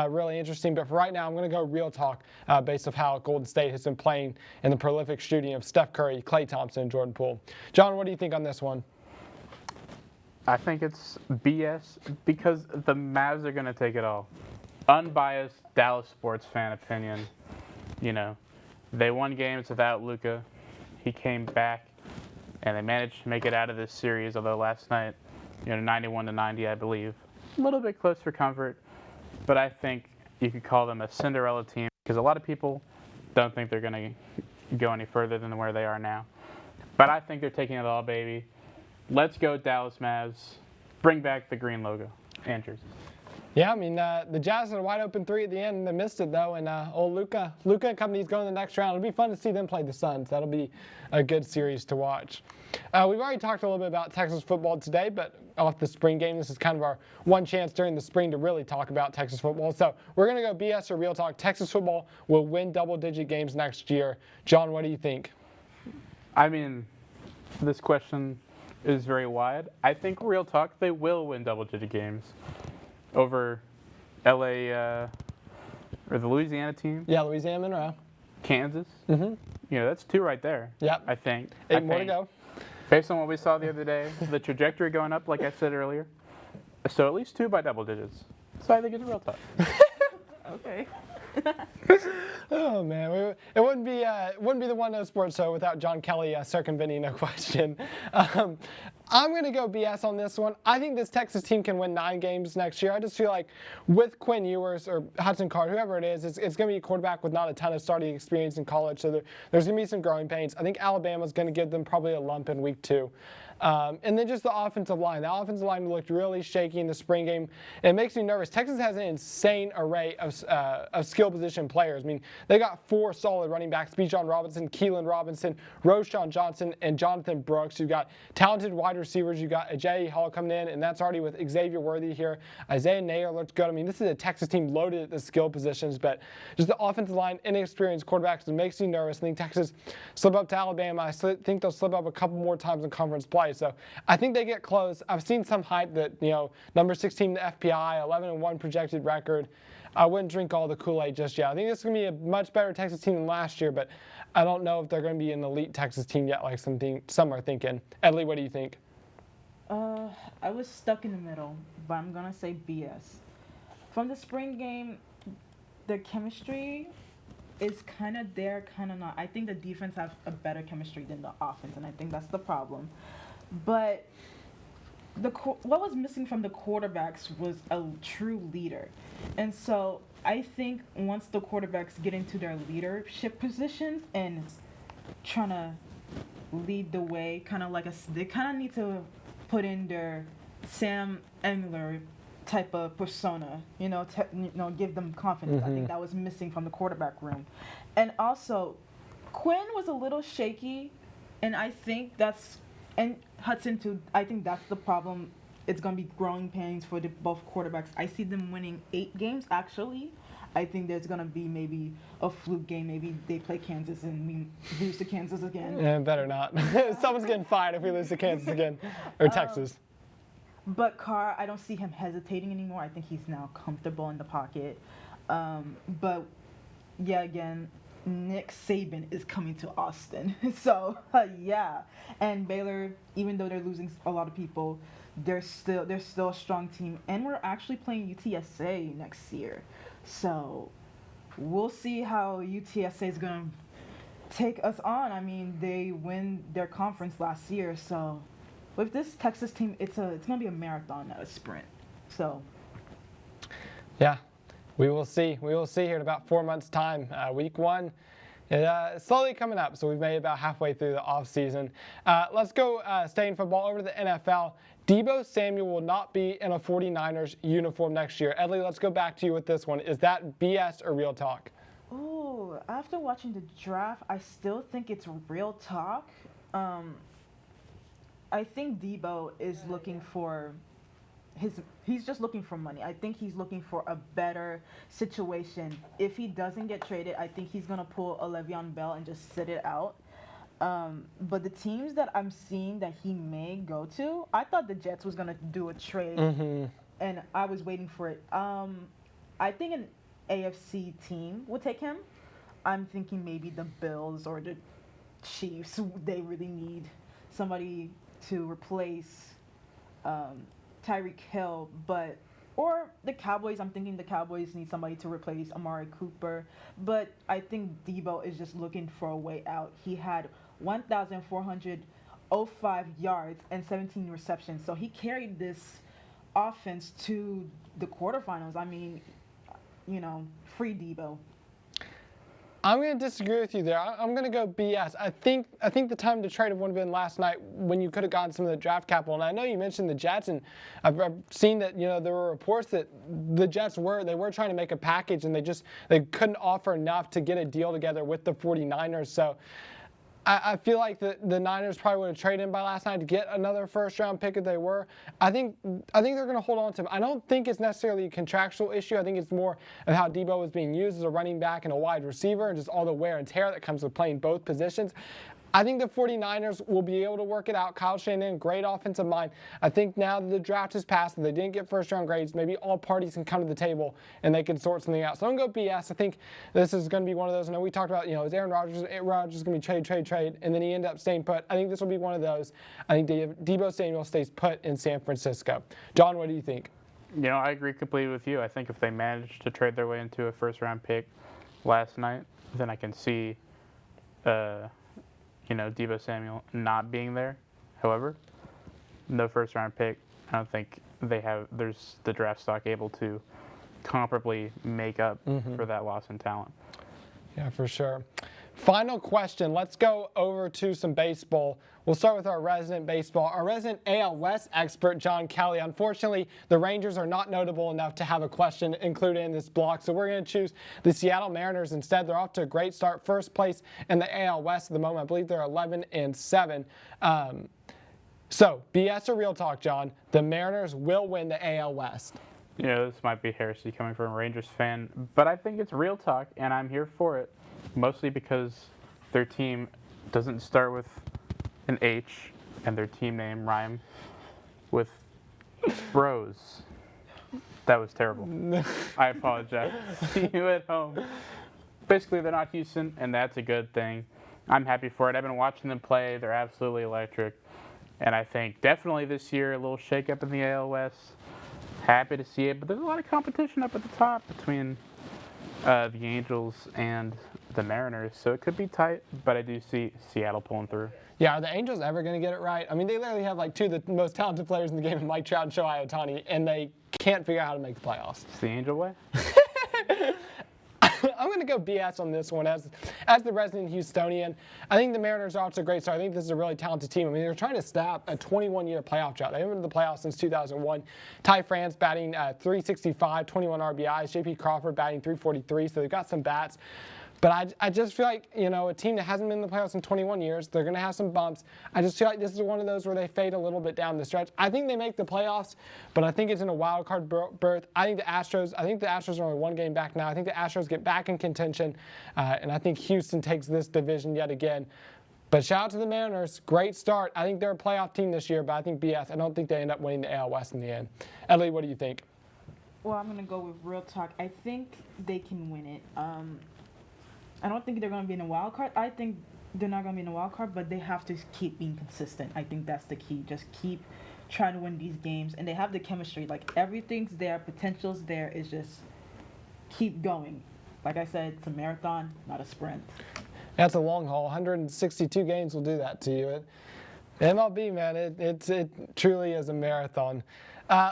really interesting. But for right now, I'm going to go real talk based off how Golden State has been playing in the prolific shooting of Steph Curry, Klay Thompson, and Jordan Poole. John, what do you think on this one? I think it's BS because the Mavs are going to take it all. Unbiased Dallas sports fan opinion. They won games without Luka. He came back, and they managed to make it out of this series, although last night, 91-90, I believe. A little bit close for comfort, but I think you could call them a Cinderella team because a lot of people don't think they're going to go any further than where they are now. But I think they're taking it all, baby. Let's go, Dallas Mavs. Bring back the green logo and jersey. Yeah, the Jazz had a wide open three at the end, and they missed it, though. And old Luka and company's going to the next round. It'll be fun to see them play the Suns. That'll be a good series to watch. We've already talked a little bit about Texas football today, but off the spring game, this is kind of our one chance during the spring to really talk about Texas football. So we're going to go BS or real talk. Texas football will win double-digit games next year. John, what do you think? This question is very wide. I think real talk, they will win double-digit games over LA or the Louisiana team. Yeah, Louisiana Monroe. Kansas. Mm-hmm. That's two right there. Yep. I think. Eight more to go. Based on what we saw the other day, the trajectory going up, like I said earlier. So at least two by double digits. So I think it's real talk. Okay. Oh man, it wouldn't be the One No Sports Show without John Kelley circumventing a question. I'm going to go BS on this one. I think this Texas team can win 9 games next year. I just feel like with Quinn Ewers or Hudson Card, whoever it is, it's going to be a quarterback with not a ton of starting experience in college, so there's going to be some growing pains. I think Alabama's going to give them probably a lump in week 2. And then just the offensive line. The offensive line looked really shaky in the spring game. It makes me nervous. Texas has an insane array of skill position players. They got 4 solid running backs: Bijan Robinson, Keelan Robinson, Roschon Johnson, and Jonathan Brooks. You've got talented wide receivers. You've got Ajayi Hall coming in, and that's already with Xavier Worthy here. Isaiah Nair looked good. This is a Texas team loaded at the skill positions, but just the offensive line, inexperienced quarterbacks, it makes me nervous. I think Texas slip up to Alabama. I think they'll slip up a couple more times in conference play. So I think they get close. I've seen some hype that, number 16 the FPI, 11-1 projected record. I wouldn't drink all the Kool-Aid just yet. I think this is going to be a much better Texas team than last year, but I don't know if they're going to be an elite Texas team yet like some are thinking. Edly, what do you think? I was stuck in the middle, but I'm going to say BS. From the spring game, the chemistry is kind of there, kind of not. I think the defense has a better chemistry than the offense, and I think that's the problem. But what was missing from the quarterbacks was a true leader. And so I think once the quarterbacks get into their leadership positions and trying to lead the way, they kind of need to put in their Sam Engler type of persona, give them confidence. Mm-hmm. I think that was missing from the quarterback room. And also, Quinn was a little shaky, and I think and Hudson too, I think that's the problem. It's going to be growing pains for both quarterbacks. I see them winning 8 games, actually. I think there's going to be maybe a fluke game. Maybe they play Kansas and we lose to Kansas again. Yeah, better not. Someone's getting fired if we lose to Kansas again, or Texas. But Carr, I don't see him hesitating anymore. I think he's now comfortable in the pocket. But, yeah, again, Nick Saban is coming to Austin. So, yeah. And Baylor, even though they're losing a lot of people, they're still a strong team. And we're actually playing UTSA next year. So, we'll see how UTSA is going to take us on. They win their conference last year. So, with this Texas team, it's going to be a marathon, not a sprint. So. Yeah, we will see. We will see here in about 4 months' time. Week 1 is slowly coming up, so we've made it about halfway through the offseason. Let's go stay in football over to the NFL. Debo Samuel will not be in a 49ers uniform next year. Edly, let's go back to you with this one. Is that BS or real talk? Oh, after watching the draft, I still think it's real talk. I think Debo is looking for he's just looking for money. I think he's looking for a better situation. If he doesn't get traded, I think he's going to pull a Le'Veon Bell and just sit it out. But the teams that I'm seeing that he may go to, I thought the Jets was going to do a trade, and I was waiting for it. I think an AFC team would take him. I'm thinking maybe the Bills or the Chiefs. They really need somebody to replace Tyreek Hill, or the Cowboys. I'm thinking the Cowboys need somebody to replace Amari Cooper, but I think Debo is just looking for a way out. He had 1,405 yards and 17 receptions, so he carried this offense to the quarterfinals. I mean, free Debo. I'm going to disagree with you there. I'm going to go BS. I think the time to trade would have been last night when you could have gotten some of the draft capital. And I know you mentioned the Jets, and I've seen that there were reports that the Jets were trying to make a package, and they couldn't offer enough to get a deal together with the 49ers. So I feel like the Niners probably would have traded him by last night to get another first-round pick if they were. I think they're going to hold on to him. I don't think it's necessarily a contractual issue. I think it's more of how Debo was being used as a running back and a wide receiver, and just all the wear and tear that comes with playing both positions. I think the 49ers will be able to work it out. Kyle Shanahan, great offensive mind. I think now that the draft has passed and they didn't get first-round grades, maybe all parties can come to the table and they can sort something out. So I'm going to go BS. I think this is going to be one of those. I know we talked about, is Aaron Rodgers going to be trade, and then he ended up staying put. I think this will be one of those. I think Debo Samuel stays put in San Francisco. John, what do you think? I agree completely with you. I think if they managed to trade their way into a first-round pick last night, then I can see Debo Samuel not being there. However, no first-round pick. I don't think there's the draft stock able to comparably make up for that loss in talent. Yeah, for sure. Final question. Let's go over to some baseball. We'll start with our resident AL West expert, John Kelley. Unfortunately, the Rangers are not notable enough to have a question included in this block, so we're going to choose the Seattle Mariners instead. They're off to a great start. First place in the AL West at the moment. I believe they're 11-7. So, BS or real talk, John? The Mariners will win the AL West. This might be heresy coming from a Rangers fan, but I think it's real talk, and I'm here for it. Mostly because their team doesn't start with an H, and their team name rhyme with Bros. That was terrible. I apologize. See you at home. Basically, they're not Houston, and that's a good thing. I'm happy for it. I've been watching them play. They're absolutely electric. And I think definitely this year, a little shakeup in the AL West. Happy to see it, but there's a lot of competition up at the top between the Angels and the Mariners, so it could be tight, but I do see Seattle pulling through. Yeah, are the Angels ever going to get it right? I mean, they literally have two of the most talented players in the game, Mike Trout and Shohei Ohtani, and they can't figure out how to make the playoffs. It's the Angel way? I'm going to go BS on this one as the resident Houstonian. I think the Mariners are off to a great start. I think this is a really talented team. I mean, they're trying to stop a 21-year playoff drought. They haven't been to the playoffs since 2001. Ty France batting .365, 21 RBIs. J.P. Crawford batting .343, so they've got some bats. But I just feel like, a team that hasn't been in the playoffs in 21 years, they're going to have some bumps. I just feel like this is one of those where they fade a little bit down the stretch. I think they make the playoffs, but I think it's in a wild card berth. I think the Astros are only one game back now. I think the Astros get back in contention, and I think Houston takes this division yet again. But shout out to the Mariners. Great start. I think they're a playoff team this year, but I think BS. I don't think they end up winning the AL West in the end. Edly, what do you think? Well, I'm going to go with real talk. I think they can win it. I don't think they're going to be in a wild card. I think they're not going to be in a wild card, but they have to keep being consistent. I think that's the key. Just keep trying to win these games. And they have the chemistry. Like, everything's there. Potential's there. It's just keep going. Like I said, it's a marathon, not a sprint. That's a long haul. 162 games will do that to you. MLB, man, it truly is a marathon.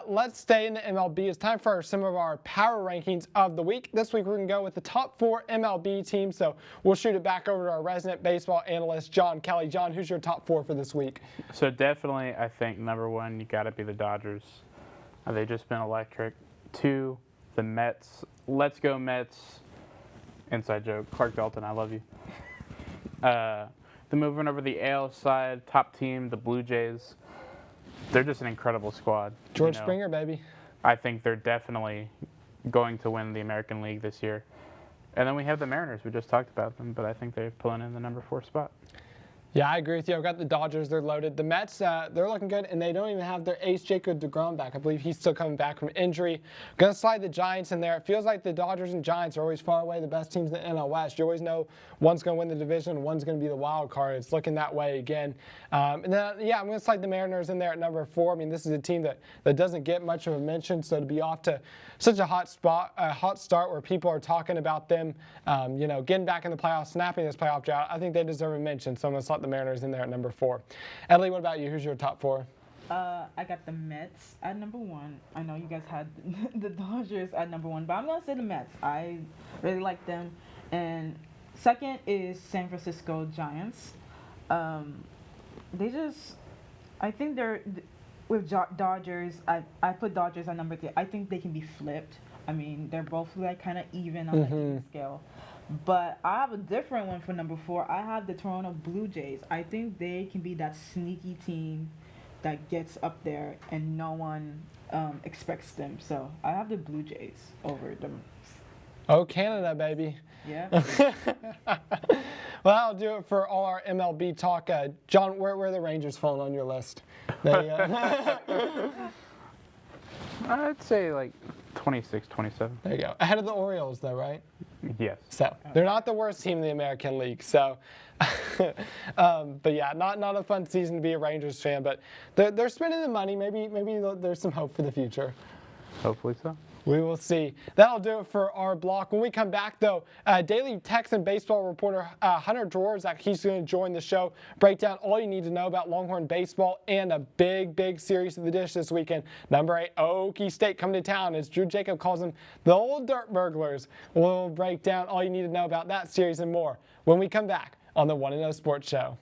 let's stay in the MLB. It's time for some of our power rankings of the week. This week we're going to go with the top 4 MLB teams. So we'll shoot it back over to our resident baseball analyst, John Kelley. John, who's your top 4 for this week? So definitely, I think number 1, you got to be the Dodgers. They've just been electric. 2, the Mets. Let's go Mets. Inside joke. Clark Dalton, I love you. Then moving over the AL side, top team, the Blue Jays. They're just an incredible squad. George Springer, baby. I think they're definitely going to win the American League this year. And then we have the Mariners. We just talked about them, but I think they're pulling in the number 4 spot. Yeah, I agree with you. I've got the Dodgers. They're loaded. The Mets, they're looking good, and they don't even have their ace, Jacob deGrom, back. I believe he's still coming back from injury. Going to slide the Giants in there. It feels like the Dodgers and Giants are always far away the best teams in the NL West. You always know one's going to win the division, one's going to be the wild card. It's looking that way again. And then, yeah, I'm going to slide the Mariners in there at number 4. I mean, this is a team that doesn't get much of a mention, so to be off to such a hot start where people are talking about them, getting back in the playoffs, snapping this playoff drought, I think they deserve a mention, so I'm going to slot the Mariners in there at number 4. Edly, what about you? Who's your top 4? I got the Mets at number 1. I know you guys had the Dodgers at number 1, but I'm going to say the Mets. I really like them. And second is San Francisco Giants. I think they're, with Dodgers, I put Dodgers at number 3. I think they can be flipped. I mean, they're both like kind of even on the scale. But I have a different one for number 4. I have the Toronto Blue Jays. I think they can be that sneaky team that gets up there and no one expects them. So I have the Blue Jays over them. Oh, Canada, baby. Yeah. Well, that'll do it for all our MLB talk. John, where are the Rangers falling on your list? They, I'd say like 26, 27. There you go. Ahead of the Orioles, though, right? Yes. So they're not the worst team in the American League. So, but yeah, not a fun season to be a Rangers fan. But they're spending the money. Maybe there's some hope for the future. Hopefully so. We will see. That'll do it for our block. When we come back, though, Daily Texan baseball reporter Hunter Dworaczyk, he's going to join the show, break down all you need to know about Longhorn baseball and a big series of the dish this weekend. Number 8, Okie State coming to town, as Drew Jacob calls them, the old dirt burglars. We'll break down all you need to know about that series and more when we come back on the 1-0 Sports Show.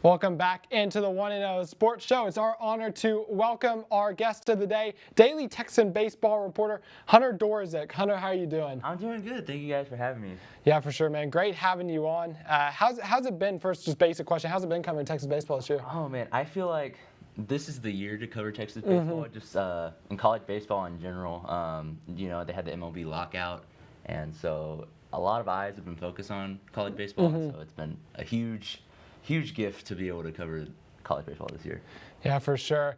Welcome back into the 1-0 Sports Show. It's our honor to welcome our guest of the day, Daily Texan baseball reporter Hunter Dworaczyk. Hunter, how are you doing? I'm doing good. Thank you guys for having me. Yeah, for sure, man. Great having you on. How's it been? First, just basic question. How's it been covering Texas baseball this year? Oh man, I feel like this is the year to cover Texas baseball. Just in college baseball in general. They had the MLB lockout, and so a lot of eyes have been focused on college baseball. So it's been a huge gift to be able to cover college baseball this year. Yeah, for sure.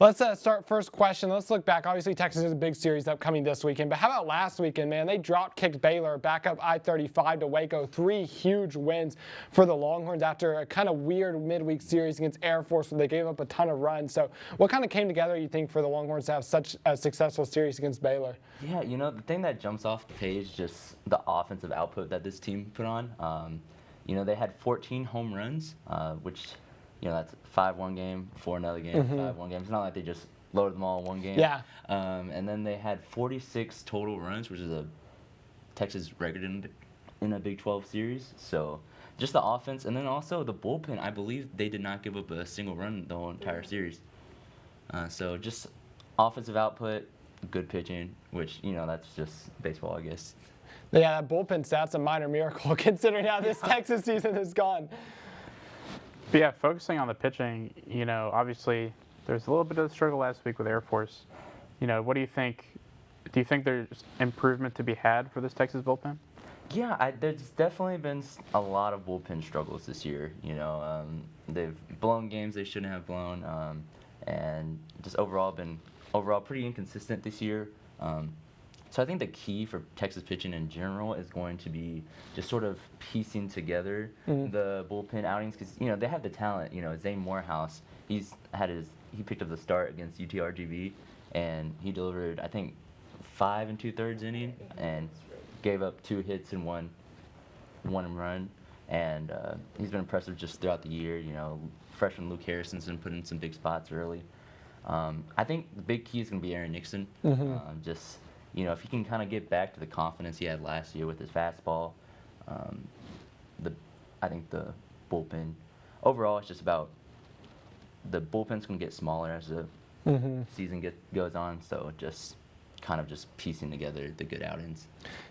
Let's start first question. Let's look back. Obviously, Texas has a big series upcoming this weekend, but how about last weekend, man? They drop-kicked Baylor back up I-35 to Waco. 3 huge wins for the Longhorns after a kind of weird midweek series against Air Force where they gave up a ton of runs. So what kind of came together, you think, for the Longhorns to have such a successful series against Baylor? Yeah, the thing that jumps off the page, just the offensive output that this team put on. They had 14 home runs, which, that's 5 one game, 4 another game, 5 one game. It's not like they just loaded them all in one game. Yeah. And then they had 46 total runs, which is a Texas record in a Big 12 series. So just the offense, and then also the bullpen. I believe they did not give up a single run the whole entire series. So just offensive output, good pitching, which, that's just baseball, I guess. Yeah, that bullpen stat's a minor miracle considering how this Texas season has gone. But yeah, focusing on the pitching, obviously there's a little bit of a struggle last week with Air Force. What do you think? Do you think there's improvement to be had for this Texas bullpen? Yeah, there's definitely been a lot of bullpen struggles this year. They've blown games they shouldn't have blown, and just overall pretty inconsistent this year. So I think the key for Texas pitching in general is going to be just sort of piecing together the bullpen outings because they have the talent. Zane Morehouse, he picked up the start against UTRGV, and he delivered I think 5 2/3 inning and gave up 2 hits and one run, and he's been impressive just throughout the year. Freshman Luke Harrison's been put in some big spots early. I think the big key is going to be Aaron Nixon. If he can kind of get back to the confidence he had last year with his fastball, I think the bullpen, overall, it's just about the bullpen's going to get smaller as the season goes on, so just piecing together the good outings.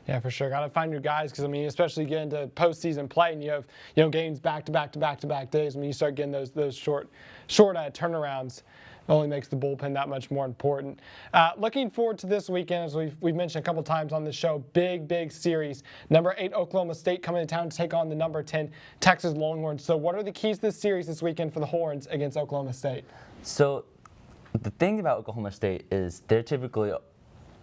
Yeah, for sure. Got to find your guys because, especially getting to postseason play and you have, games back to back days. You start getting those short turnarounds. It only makes the bullpen that much more important. Looking forward to this weekend, as we've mentioned a couple times on the show, big series. Number 8 Oklahoma State coming to town to take on the number 10 Texas Longhorns. So what are the keys to this series this weekend for the Horns against Oklahoma State? So the thing about Oklahoma State is they're typically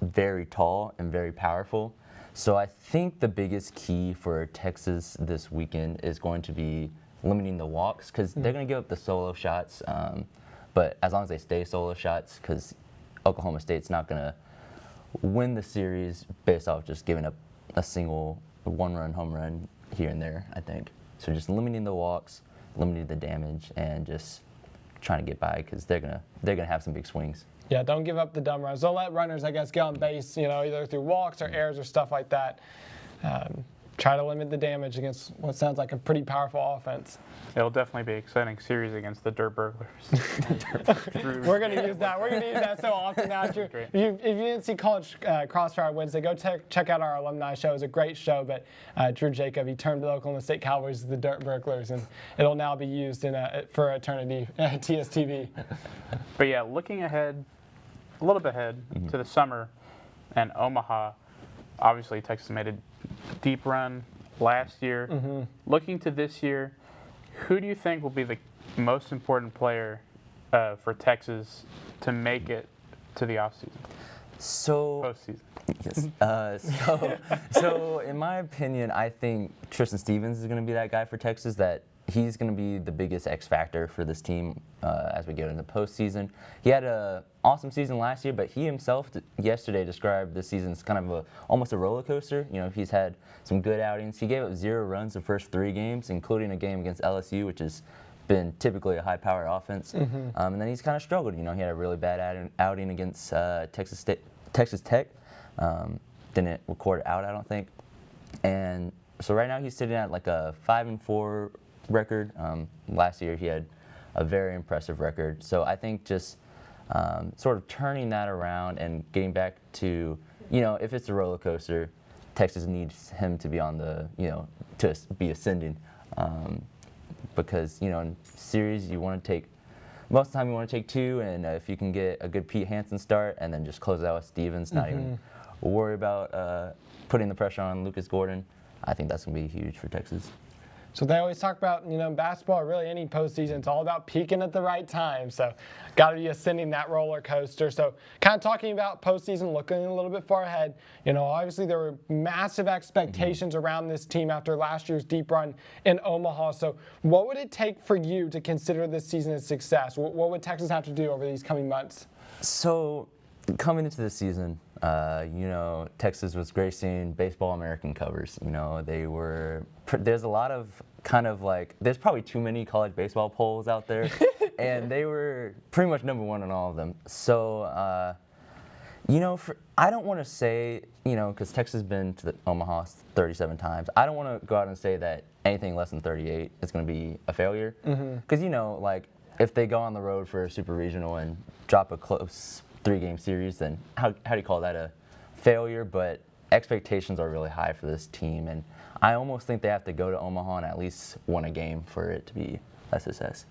very tall and very powerful. So I think the biggest key for Texas this weekend is going to be limiting the walks because they're going to give up the solo shots. But as long as they stay solo shots, because Oklahoma State's not going to win the series based off just giving up a single 1-run home run here and there, I think. So just limiting the walks, limiting the damage, and just trying to get by because they're gonna have some big swings. Yeah, don't give up the dumb runs. Don't let runners, get on base, either through walks or errors or stuff like that. Try to limit the damage against what sounds like a pretty powerful offense. It'll definitely be an exciting series against the Dirt Burglars. We're going to use that. We're going to use that so often now. If you didn't see College Crossfire Wednesday, go check out our alumni show. It was a great show, but Drew Jacob, he turned the Oklahoma State Cowboys the Dirt Burglars, and it'll now be used for eternity, TSTV. But yeah, looking ahead, a little bit ahead to the summer and Omaha, obviously Texas made a deep run last year. Looking to this year, who do you think will be the most important player for Texas to make it to the offseason? Postseason. Yes. So in my opinion, I think Tristan Stevens is going to be that guy for Texas. That he's going to be the biggest X factor for this team as we get into the postseason. He had an awesome season last year, but he himself yesterday described this season as kind of almost a roller coaster. He's had some good outings. He gave up 0 runs the first 3 games, including a game against LSU, which has been typically a high-powered offense. And then he's kind of struggled. He had a really bad outing against Texas Tech. Didn't record it out, I don't think. And so right now he's sitting at like a 5-4 record. Last year he had a very impressive record. So I think just sort of turning that around and getting back to, if it's a roller coaster, Texas needs him to be on the, to be ascending. Because, in series you want to take, most of the time you want to take 2, and if you can get a good Pete Hansen start and then just close it out with Stevens, not even worry about putting the pressure on Lucas Gordon, I think that's going to be huge for Texas. So they always talk about, basketball, or really any postseason, it's all about peaking at the right time. So got to be ascending that roller coaster. So kind of talking about postseason, looking a little bit far ahead, obviously there were massive expectations around this team after last year's deep run in Omaha. So what would it take for you to consider this season a success? What would Texas have to do over these coming months? So coming into the season, Texas was gracing Baseball American covers. There's a lot of there's probably too many college baseball polls out there, and they were pretty much number 1 on all of them. So, I don't want to say, because Texas has been to Omaha 37 times, I don't want to go out and say that anything less than 38 is going to be a failure. Because, if they go on the road for a super regional and drop a close 3-game series, then how do you call that a failure? But expectations are really high for this team, and I almost think they have to go to Omaha and at least win a game for it to be a success.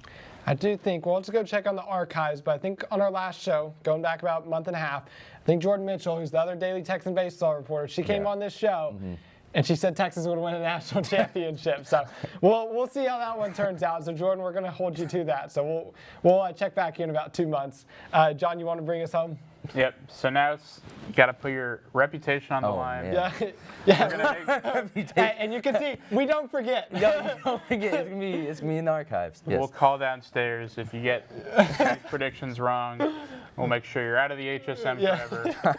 I do think, well, let's go check on the archives, but I think on our last show, going back about a month and a half, I think Jordan Mitchell, who's the other Daily Texan baseball reporter, she came on this show, and she said Texas would win a national championship. So we'll see how that one turns out. So, Jordan, we're going to hold you to that. So we'll check back in about 2 months. John, you want to bring us home? Yep. So now you got to put your reputation on the line. man. Yeah. And you can see, we don't forget. Don't forget, it's gonna be in the archives. Yes. We'll call downstairs if you get these predictions wrong. We'll make sure you're out of the HSM forever.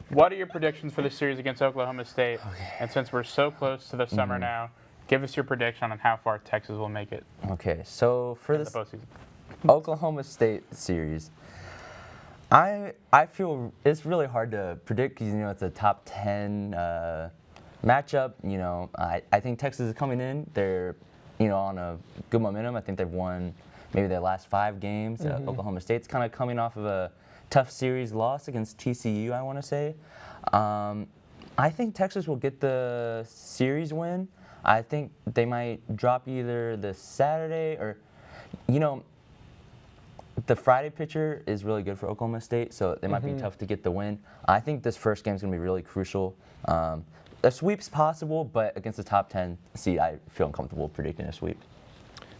What are your predictions for the series against Oklahoma State? Okay. And since we're so close to the summer now, give us your prediction on how far Texas will make it. Okay, so for the this postseason. Oklahoma State series, I feel it's really hard to predict because it's a top 10 matchup. I think Texas is coming in. They're on a good momentum. I think they've won maybe their last 5 games. Oklahoma State's kind of coming off of a tough series loss against TCU, I want to say. I think Texas will get the series win. I think they might drop either the Saturday or, the Friday pitcher is really good for Oklahoma State, so it might be tough to get the win. I think this first game is going to be really crucial. A sweep's possible, but against the top 10 seed, I feel uncomfortable predicting a sweep.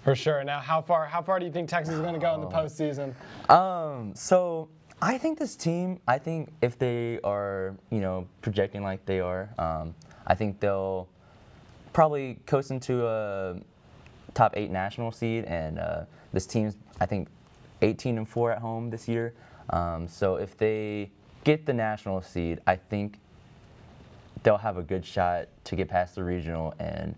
For sure. Now, how far do you think Texas is going to go in the postseason? So I think this team, if they are, projecting like they are, I think they'll probably coast into a top 8 national seed, and this team's, I think, 18-4 at home this year. So if they get the national seed, I think they'll have a good shot to get past the regional and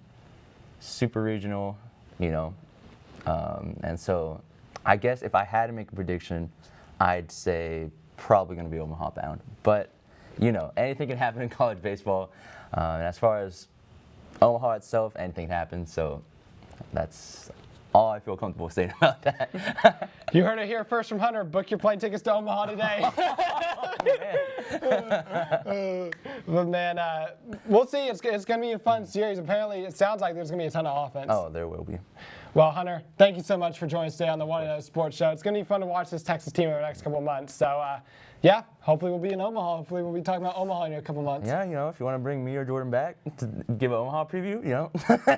super regional, and so I guess if I had to make a prediction, I'd say probably going to be Omaha bound. But, anything can happen in college baseball. And as far as Omaha itself, anything can happen. So that's all I feel comfortable saying about that. You heard it here first from Hunter. Book your plane tickets to Omaha today. But man, we'll see. It's going to be a fun series. Apparently, it sounds like there's going to be a ton of offense. Oh, there will be. Well, Hunter, thank you so much for joining us today on the 1-0 Sports Show. It's going to be fun to watch this Texas team over the next couple of months. So, yeah, hopefully we'll be in Omaha. Hopefully we'll be talking about Omaha in a couple of months. Yeah, if you want to bring me or Jordan back to give an Omaha preview,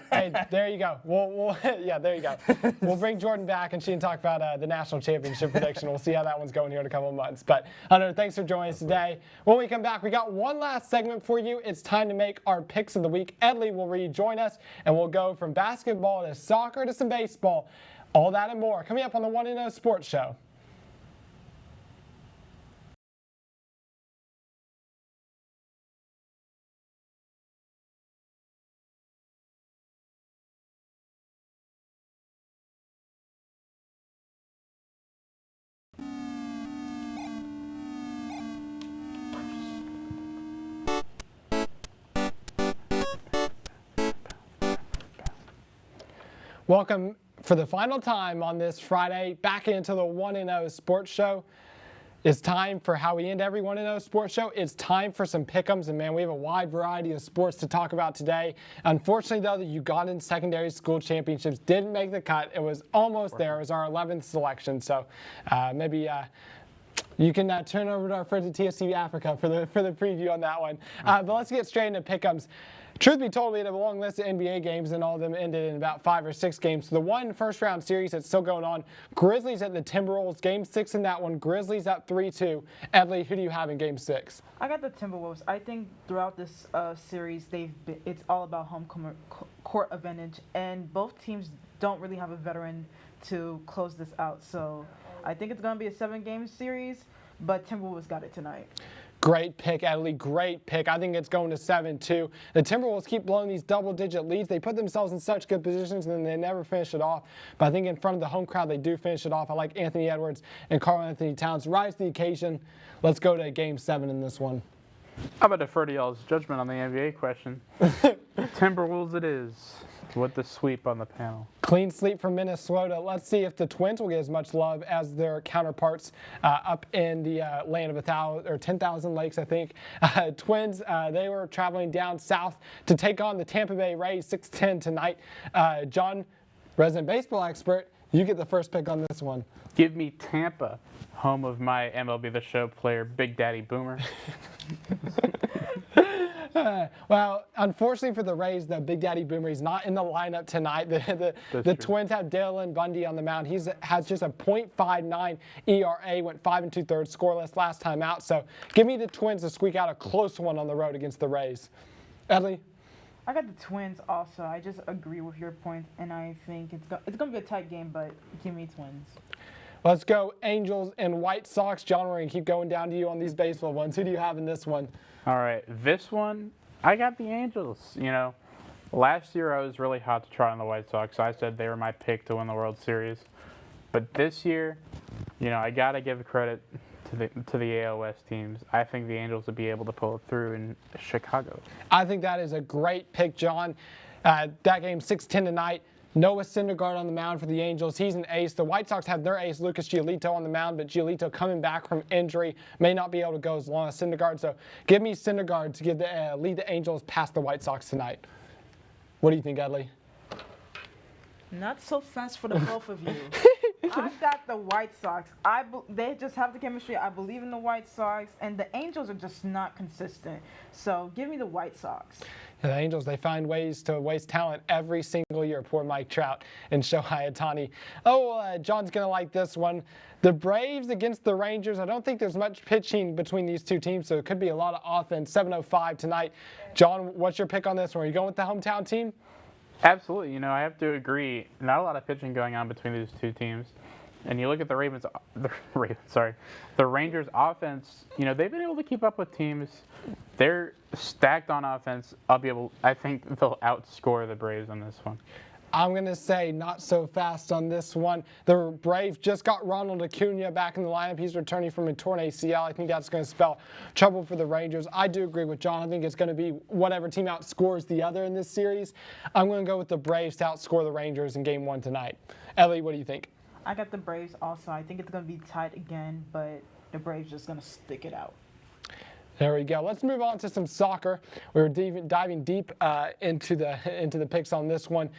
Hey, there you go. Yeah, there you go. We'll bring Jordan back and she can talk about the national championship prediction. We'll see how that one's going here in a couple of months. But, Hunter, thanks for joining us today. When we come back, we got one last segment for you. It's time to make our picks of the week. Edly will rejoin us, and we'll go from basketball to soccer to some baseball. All that and more coming up on the 1-0 Sports Show. Welcome for the final time on this Friday back into the 1-0 Sports Show. It's time for how we end every 1-0 Sports Show. It's time for some pick'ems, and man, we have a wide variety of sports to talk about today. Unfortunately, though, the Ugandan Secondary School Championships didn't make the cut. It was almost there. It was our 11th selection, so maybe you can turn over to our friends at TSTV Africa for the preview on that one. But let's get straight into pick'ems. Truth be told, we had a long list of NBA games, and all of them ended in about 5 or 6 games. So the one first-round series that's still going on, Grizzlies at the Timberwolves. Game 6 in that one, Grizzlies up 3-2. Edly, who do you have in Game 6? I got the Timberwolves. I think throughout this series, it's all about home court advantage, and both teams don't really have a veteran to close this out. So I think it's going to be a 7-game series, but Timberwolves got it tonight. Great pick, Edly. Great pick. I think it's going to 7-2. The Timberwolves keep blowing these double-digit leads. They put themselves in such good positions, and then they never finish it off. But I think in front of the home crowd, they do finish it off. I like Anthony Edwards and Karl-Anthony Towns. Rise to the occasion. Let's go to Game 7 in this one. I'm going to defer to y'all's judgment on the NBA question. Timberwolves it is, with the sweep on the panel. Clean sweep from Minnesota. Let's see if the Twins will get as much love as their counterparts up in the land of 10,000 lakes, I think. Twins, they were traveling down south to take on the Tampa Bay Rays 6-10 tonight. John, resident baseball expert, you get the first pick on this one. Give me Tampa, home of my MLB The Show player, Big Daddy Boomer. Well, unfortunately for the Rays, the Big Daddy Boomer, he's not in the lineup tonight. The Twins have Dylan Bundy on the mound. He has just a .59 ERA, went 5 2/3 scoreless last time out. So give me the Twins to squeak out a close one on the road against the Rays. Edly? I got the Twins also. I just agree with your point, and I think it's going to be a tight game, but give me Twins. Let's go Angels and White Sox. John, we're going to keep going down to you on these baseball ones. Who do you have in this one? All right, this one, I got the Angels. You know, last year I was really hot to try on the White Sox. I said they were my pick to win the World Series. But this year, you know, I got to give credit to the AL West teams. I think the Angels will be able to pull it through in Chicago. I think that is a great pick, John. That game 6-10 tonight. Noah Syndergaard on the mound for the Angels. He's an ace. The White Sox have their ace, Lucas Giolito, on the mound, but Giolito coming back from injury may not be able to go as long as Syndergaard. So give me Syndergaard to lead the Angels past the White Sox tonight. What do you think, Edly? Not so fast for the both of you. I've got the White Sox. They just have the chemistry. I believe in the White Sox, and the Angels are just not consistent. So give me the White Sox. The Angels, they find ways to waste talent every single year. Poor Mike Trout and Shohei Ohtani. John's going to like this one. The Braves against the Rangers. I don't think there's much pitching between these two teams, so it could be a lot of offense. 7:05 tonight. John, what's your pick on this one? Are you going with the hometown team? Absolutely. You know, I have to agree. Not a lot of pitching going on between these two teams. And you look at the Rangers offense, you know, they've been able to keep up with teams. They're stacked on offense. I think they'll outscore the Braves on this one. I'm going to say not so fast on this one. The Braves just got Ronald Acuna back in the lineup. He's returning from a torn ACL. I think that's going to spell trouble for the Rangers. I do agree with John. I think it's going to be whatever team outscores the other in this series. I'm going to go with the Braves to outscore the Rangers in Game 1 tonight. Ellie, what do you think? I got the Braves also. I think it's going to be tight again, but the Braves just going to stick it out. There we go. Let's move on to some soccer. We're diving deep into the picks on this one.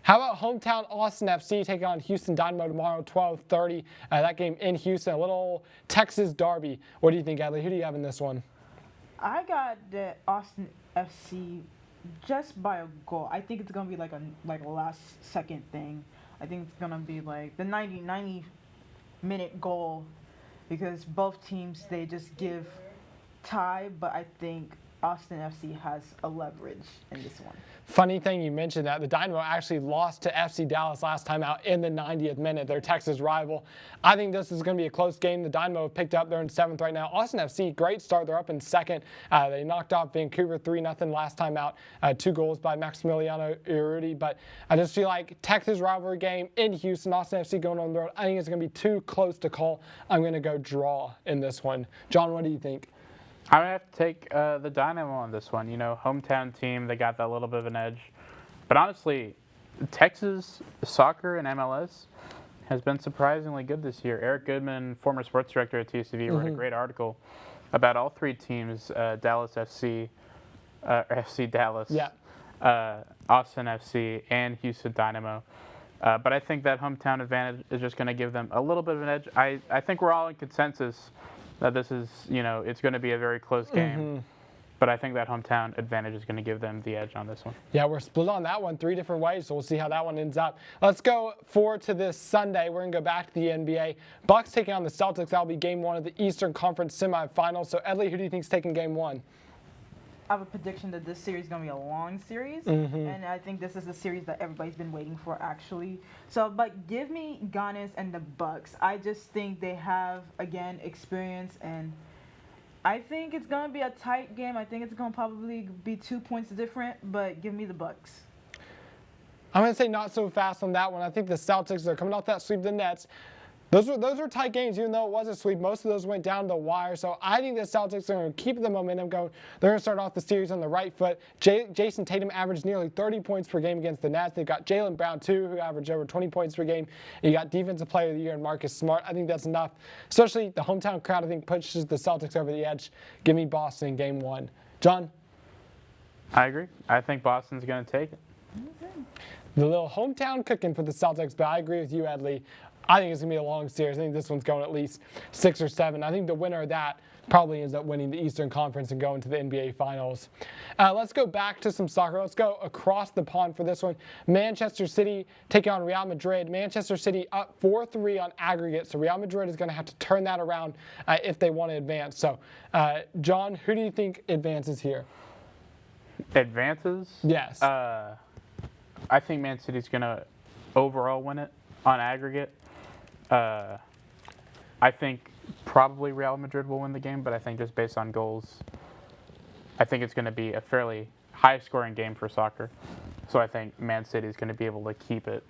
How about hometown Austin FC taking on Houston Dynamo tomorrow, 12:30? That game in Houston, a little Texas derby. What do you think, Edly? Who do you have in this one? I got the Austin FC just by a goal. I think it's going to be like a last-second thing. I think it's going to be like the 90-minute goal because both teams, they just give tie, but I think Austin FC has a leverage in this one. Funny thing you mentioned that. The Dynamo actually lost to FC Dallas last time out in the 90th minute, their Texas rival. I think this is going to be a close game. The Dynamo have picked up. They're in 7th right now. Austin FC, great start. They're up in 2nd. They knocked off Vancouver 3-0 last time out. 2 goals by Maximiliano Urruti. But I just feel like Texas rivalry game in Houston, Austin FC going on the road. I think it's going to be too close to call. I'm going to go draw in this one. John, what do you think? I would have to take the Dynamo on this one. You know, hometown team, they got that little bit of an edge. But honestly, Texas soccer and MLS has been surprisingly good this year. Eric Goodman, former sports director at TSTV, wrote a great article about all 3 teams, Dallas FC, FC Dallas, Austin FC, and Houston Dynamo. But I think that hometown advantage is just going to give them a little bit of an edge. I think we're all in consensus that this is, you know, it's going to be a very close game. But I think that hometown advantage is going to give them the edge on this one. Yeah, we're split on that one 3 different ways, so we'll see how that one ends up. Let's go forward to this Sunday. We're going to go back to the NBA. Bucks taking on the Celtics. That'll be Game 1 of the Eastern Conference semifinals. So, Edly, who do you think is taking Game 1? I have a prediction that this series is going to be a long series, and I think this is the series that everybody's been waiting for, actually. So, but give me Giannis and the Bucks. I just think they have, again, experience, and I think it's going to be a tight game. I think it's going to probably be 2 points different, but give me the Bucks. I'm going to say not so fast on that one. I think the Celtics are coming off that sweep of the Nets. Those are tight games, even though it was a sweep. Most of those went down the wire. So I think the Celtics are going to keep the momentum going. They're going to start off the series on the right foot. Jason Tatum averaged nearly 30 points per game against the Nets. They've got Jaylen Brown, too, who averaged over 20 points per game. And you got Defensive Player of the Year in Marcus Smart. I think that's enough. Especially the hometown crowd, I think, pushes the Celtics over the edge. Give me Boston in Game 1. John? I agree. I think Boston's going to take it. The little hometown cooking for the Celtics, but I agree with you, Edly. I think it's going to be a long series. I think this one's going at least 6 or 7. I think the winner of that probably ends up winning the Eastern Conference and going to the NBA Finals. Let's go back to some soccer. Let's go across the pond for this one. Manchester City taking on Real Madrid. Manchester City up 4-3 on aggregate, so Real Madrid is going to have to turn that around if they want to advance. So, John, who do you think advances here? Advances? Yes. I think Man City's going to overall win it on aggregate. I think probably Real Madrid will win the game, but I think just based on goals, I think it's going to be a fairly high-scoring game for soccer. So I think Man City is going to be able to keep it,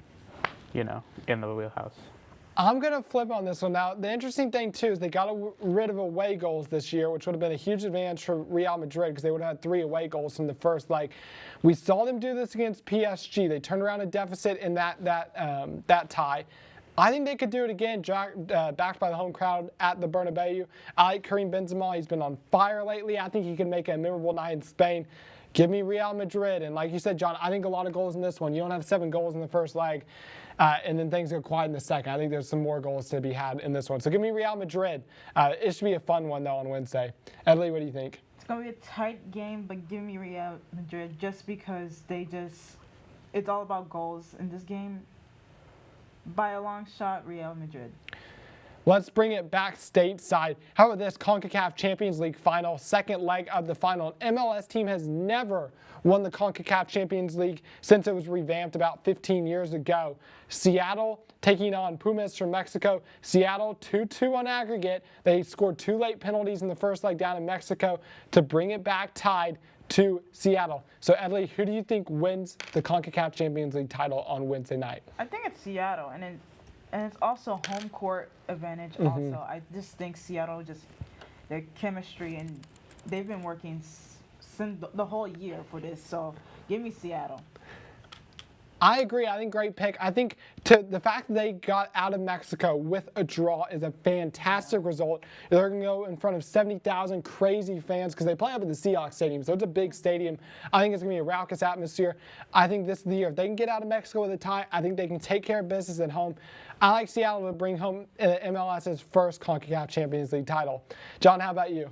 in the wheelhouse. I'm going to flip on this one now. The interesting thing, too, is they got rid of away goals this year, which would have been a huge advantage for Real Madrid because they would have had 3 away goals from the first leg. We saw them do this against PSG. They turned around a deficit in that tie. I think they could do it again, backed by the home crowd at the Bernabeu. I like Karim Benzema. He's been on fire lately. I think he can make a memorable night in Spain. Give me Real Madrid. And like you said, John, I think a lot of goals in this one. You don't have 7 goals in the first leg, and then things go quiet in the second. I think there's some more goals to be had in this one. So give me Real Madrid. It should be a fun one, though, on Wednesday. Edly, what do you think? It's going to be a tight game, but give me Real Madrid just because it's all about goals in this game. By a long shot, Real Madrid. Let's bring it back stateside. How about this CONCACAF Champions League final, second leg of the final? An MLS team has never won the CONCACAF Champions League since it was revamped about 15 years ago. Seattle taking on Pumas from Mexico. Seattle 2-2 on aggregate. They scored 2 late penalties in the first leg down in Mexico to bring it back tied to Seattle. So, Edly, who do you think wins the CONCACAF Champions League title on Wednesday night? I think it's Seattle, and it's also home court advantage. Also, I just think Seattle their chemistry, and they've been working since the whole year for this. So, give me Seattle. I agree. I think great pick. I think the fact that they got out of Mexico with a draw is a fantastic result. They're going to go in front of 70,000 crazy fans because they play up at the Seahawks Stadium, so it's a big stadium. I think it's going to be a raucous atmosphere. I think this is the year. If they can get out of Mexico with a tie, I think they can take care of business at home. I like Seattle to bring home MLS's first CONCACAF Champions League title. John, how about you?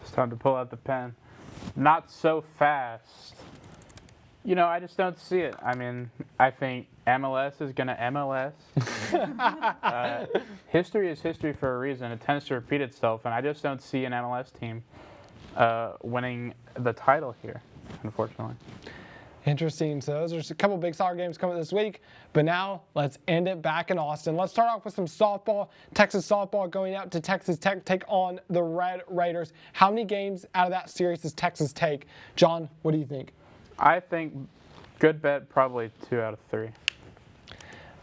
It's time to pull out the pen. Not so fast. I just don't see it. I mean, I think MLS is going to MLS. History is history for a reason. It tends to repeat itself, and I just don't see an MLS team winning the title here, unfortunately. Interesting. So those are a couple big soccer games coming this week. But now let's end it back in Austin. Let's start off with some softball. Texas softball going out to Texas Tech, take on the Red Raiders. How many games out of that series does Texas take? John, what do you think? I think, good bet, probably 2 out of 3.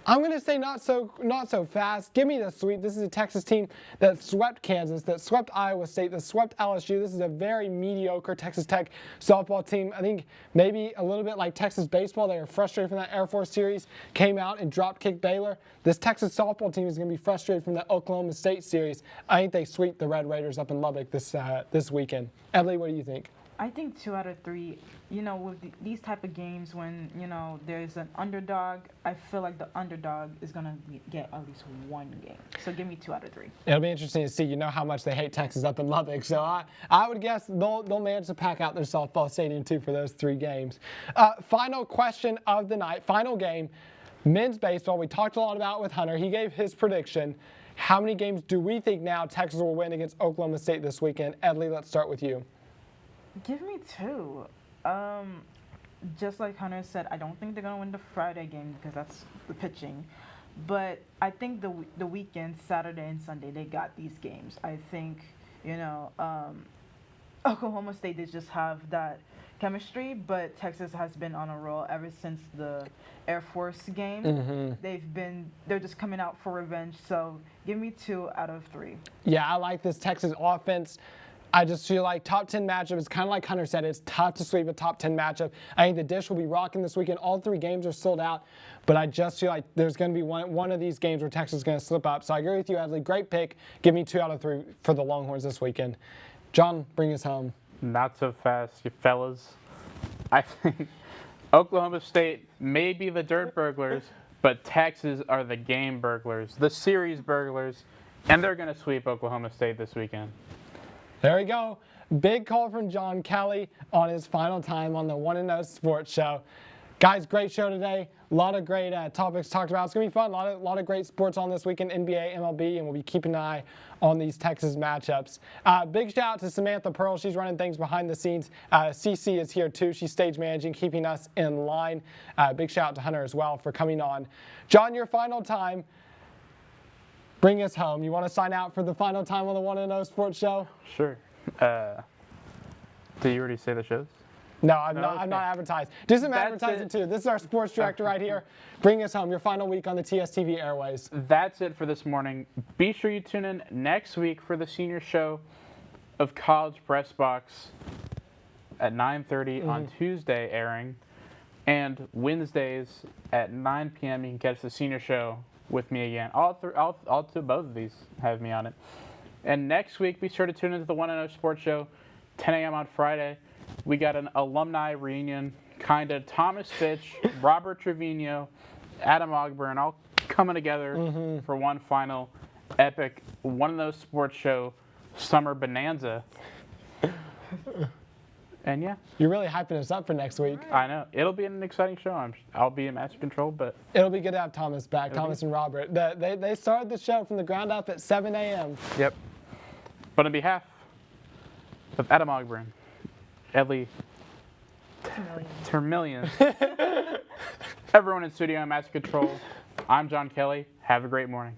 I'm going to say not so fast. Give me the sweep. This is a Texas team that swept Kansas, that swept Iowa State, that swept LSU. This is a very mediocre Texas Tech softball team. I think maybe a little bit like Texas baseball. They were frustrated from that Air Force series, came out and drop-kicked Baylor. This Texas softball team is going to be frustrated from the Oklahoma State series. I think they sweep the Red Raiders up in Lubbock this weekend. Edly, what do you think? I think 2 out of 3. With these type of games, when there's an underdog, I feel like the underdog is gonna get at least 1 game. So give me 2 out of 3. It'll be interesting to see. How how much they hate Texas up in Lubbock. So I would guess they'll manage to pack out their softball stadium too for those 3 games. Final question of the night. Final game. Men's baseball. We talked a lot about it with Hunter. He gave his prediction. How many games do we think now Texas will win against Oklahoma State this weekend? Edly, let's start with you. Give me 2. Just like Hunter said, I don't think they're gonna win the Friday game because that's the pitching, but I think the weekend, Saturday and Sunday, they got these games. I think Oklahoma State, they just have that chemistry, but Texas has been on a roll ever since the Air Force game. They're just coming out for revenge. So give me 2 out of 3. Yeah, I like this Texas offense. I just feel like top 10 matchup is kind of like Hunter said. It's tough to sweep a top 10 matchup. I think the Dish will be rocking this weekend. All 3 games are sold out, but I just feel like there's going to be one of these games where Texas is going to slip up. So I agree with you, Edly. Great pick. Give me 2 out of 3 for the Longhorns this weekend. John, bring us home. Not so fast, you fellas. I think Oklahoma State may be the dirt burglars, but Texas are the game burglars, the series burglars, and they're going to sweep Oklahoma State this weekend. There we go. Big call from John Kelley on his final time on the 1-0 Sports Show. Guys, great show today. A lot of great topics talked about. It's going to be fun. A lot of great sports on this weekend, NBA, MLB, and we'll be keeping an eye on these Texas matchups. Big shout out to Samantha Pearl. She's running things behind the scenes. CC is here too. She's stage managing, keeping us in line. Big shout out to Hunter as well for coming on. John, your final time. Bring us home. You want to sign out for the final time on the 1-0 Sports Show? Sure. Did you already say the shows? No, I'm Okay. not advertising. Do some That's advertising it. too. This is our sports director right here. Bring us home. Your final week on the TSTV airways. That's it for this morning. Be sure you tune in next week for the senior show of College Press Box at 9:30 on Tuesday airing, and Wednesdays at 9 p.m. you can catch the senior show with me again. Both of these have me on it. And next week, be sure to tune into the 1-0 Sports Show, 10 a.m. on Friday. We got an alumni reunion, kind of Thomas Fitch, Robert Trevino, Adam Ogburn, all coming together for one final epic 1-0 Sports Show summer bonanza. And yeah, You're really hyping us up for next week. I know. It'll be an exciting show. I'll be in master control, but It'll be good to have Thomas back, It'll Thomas and Robert. They started the show from the ground up at 7 a.m. yep. But on behalf of Adam Ogburn, Edly Termillien, everyone in studio and master control, I'm John Kelley. Have a great morning.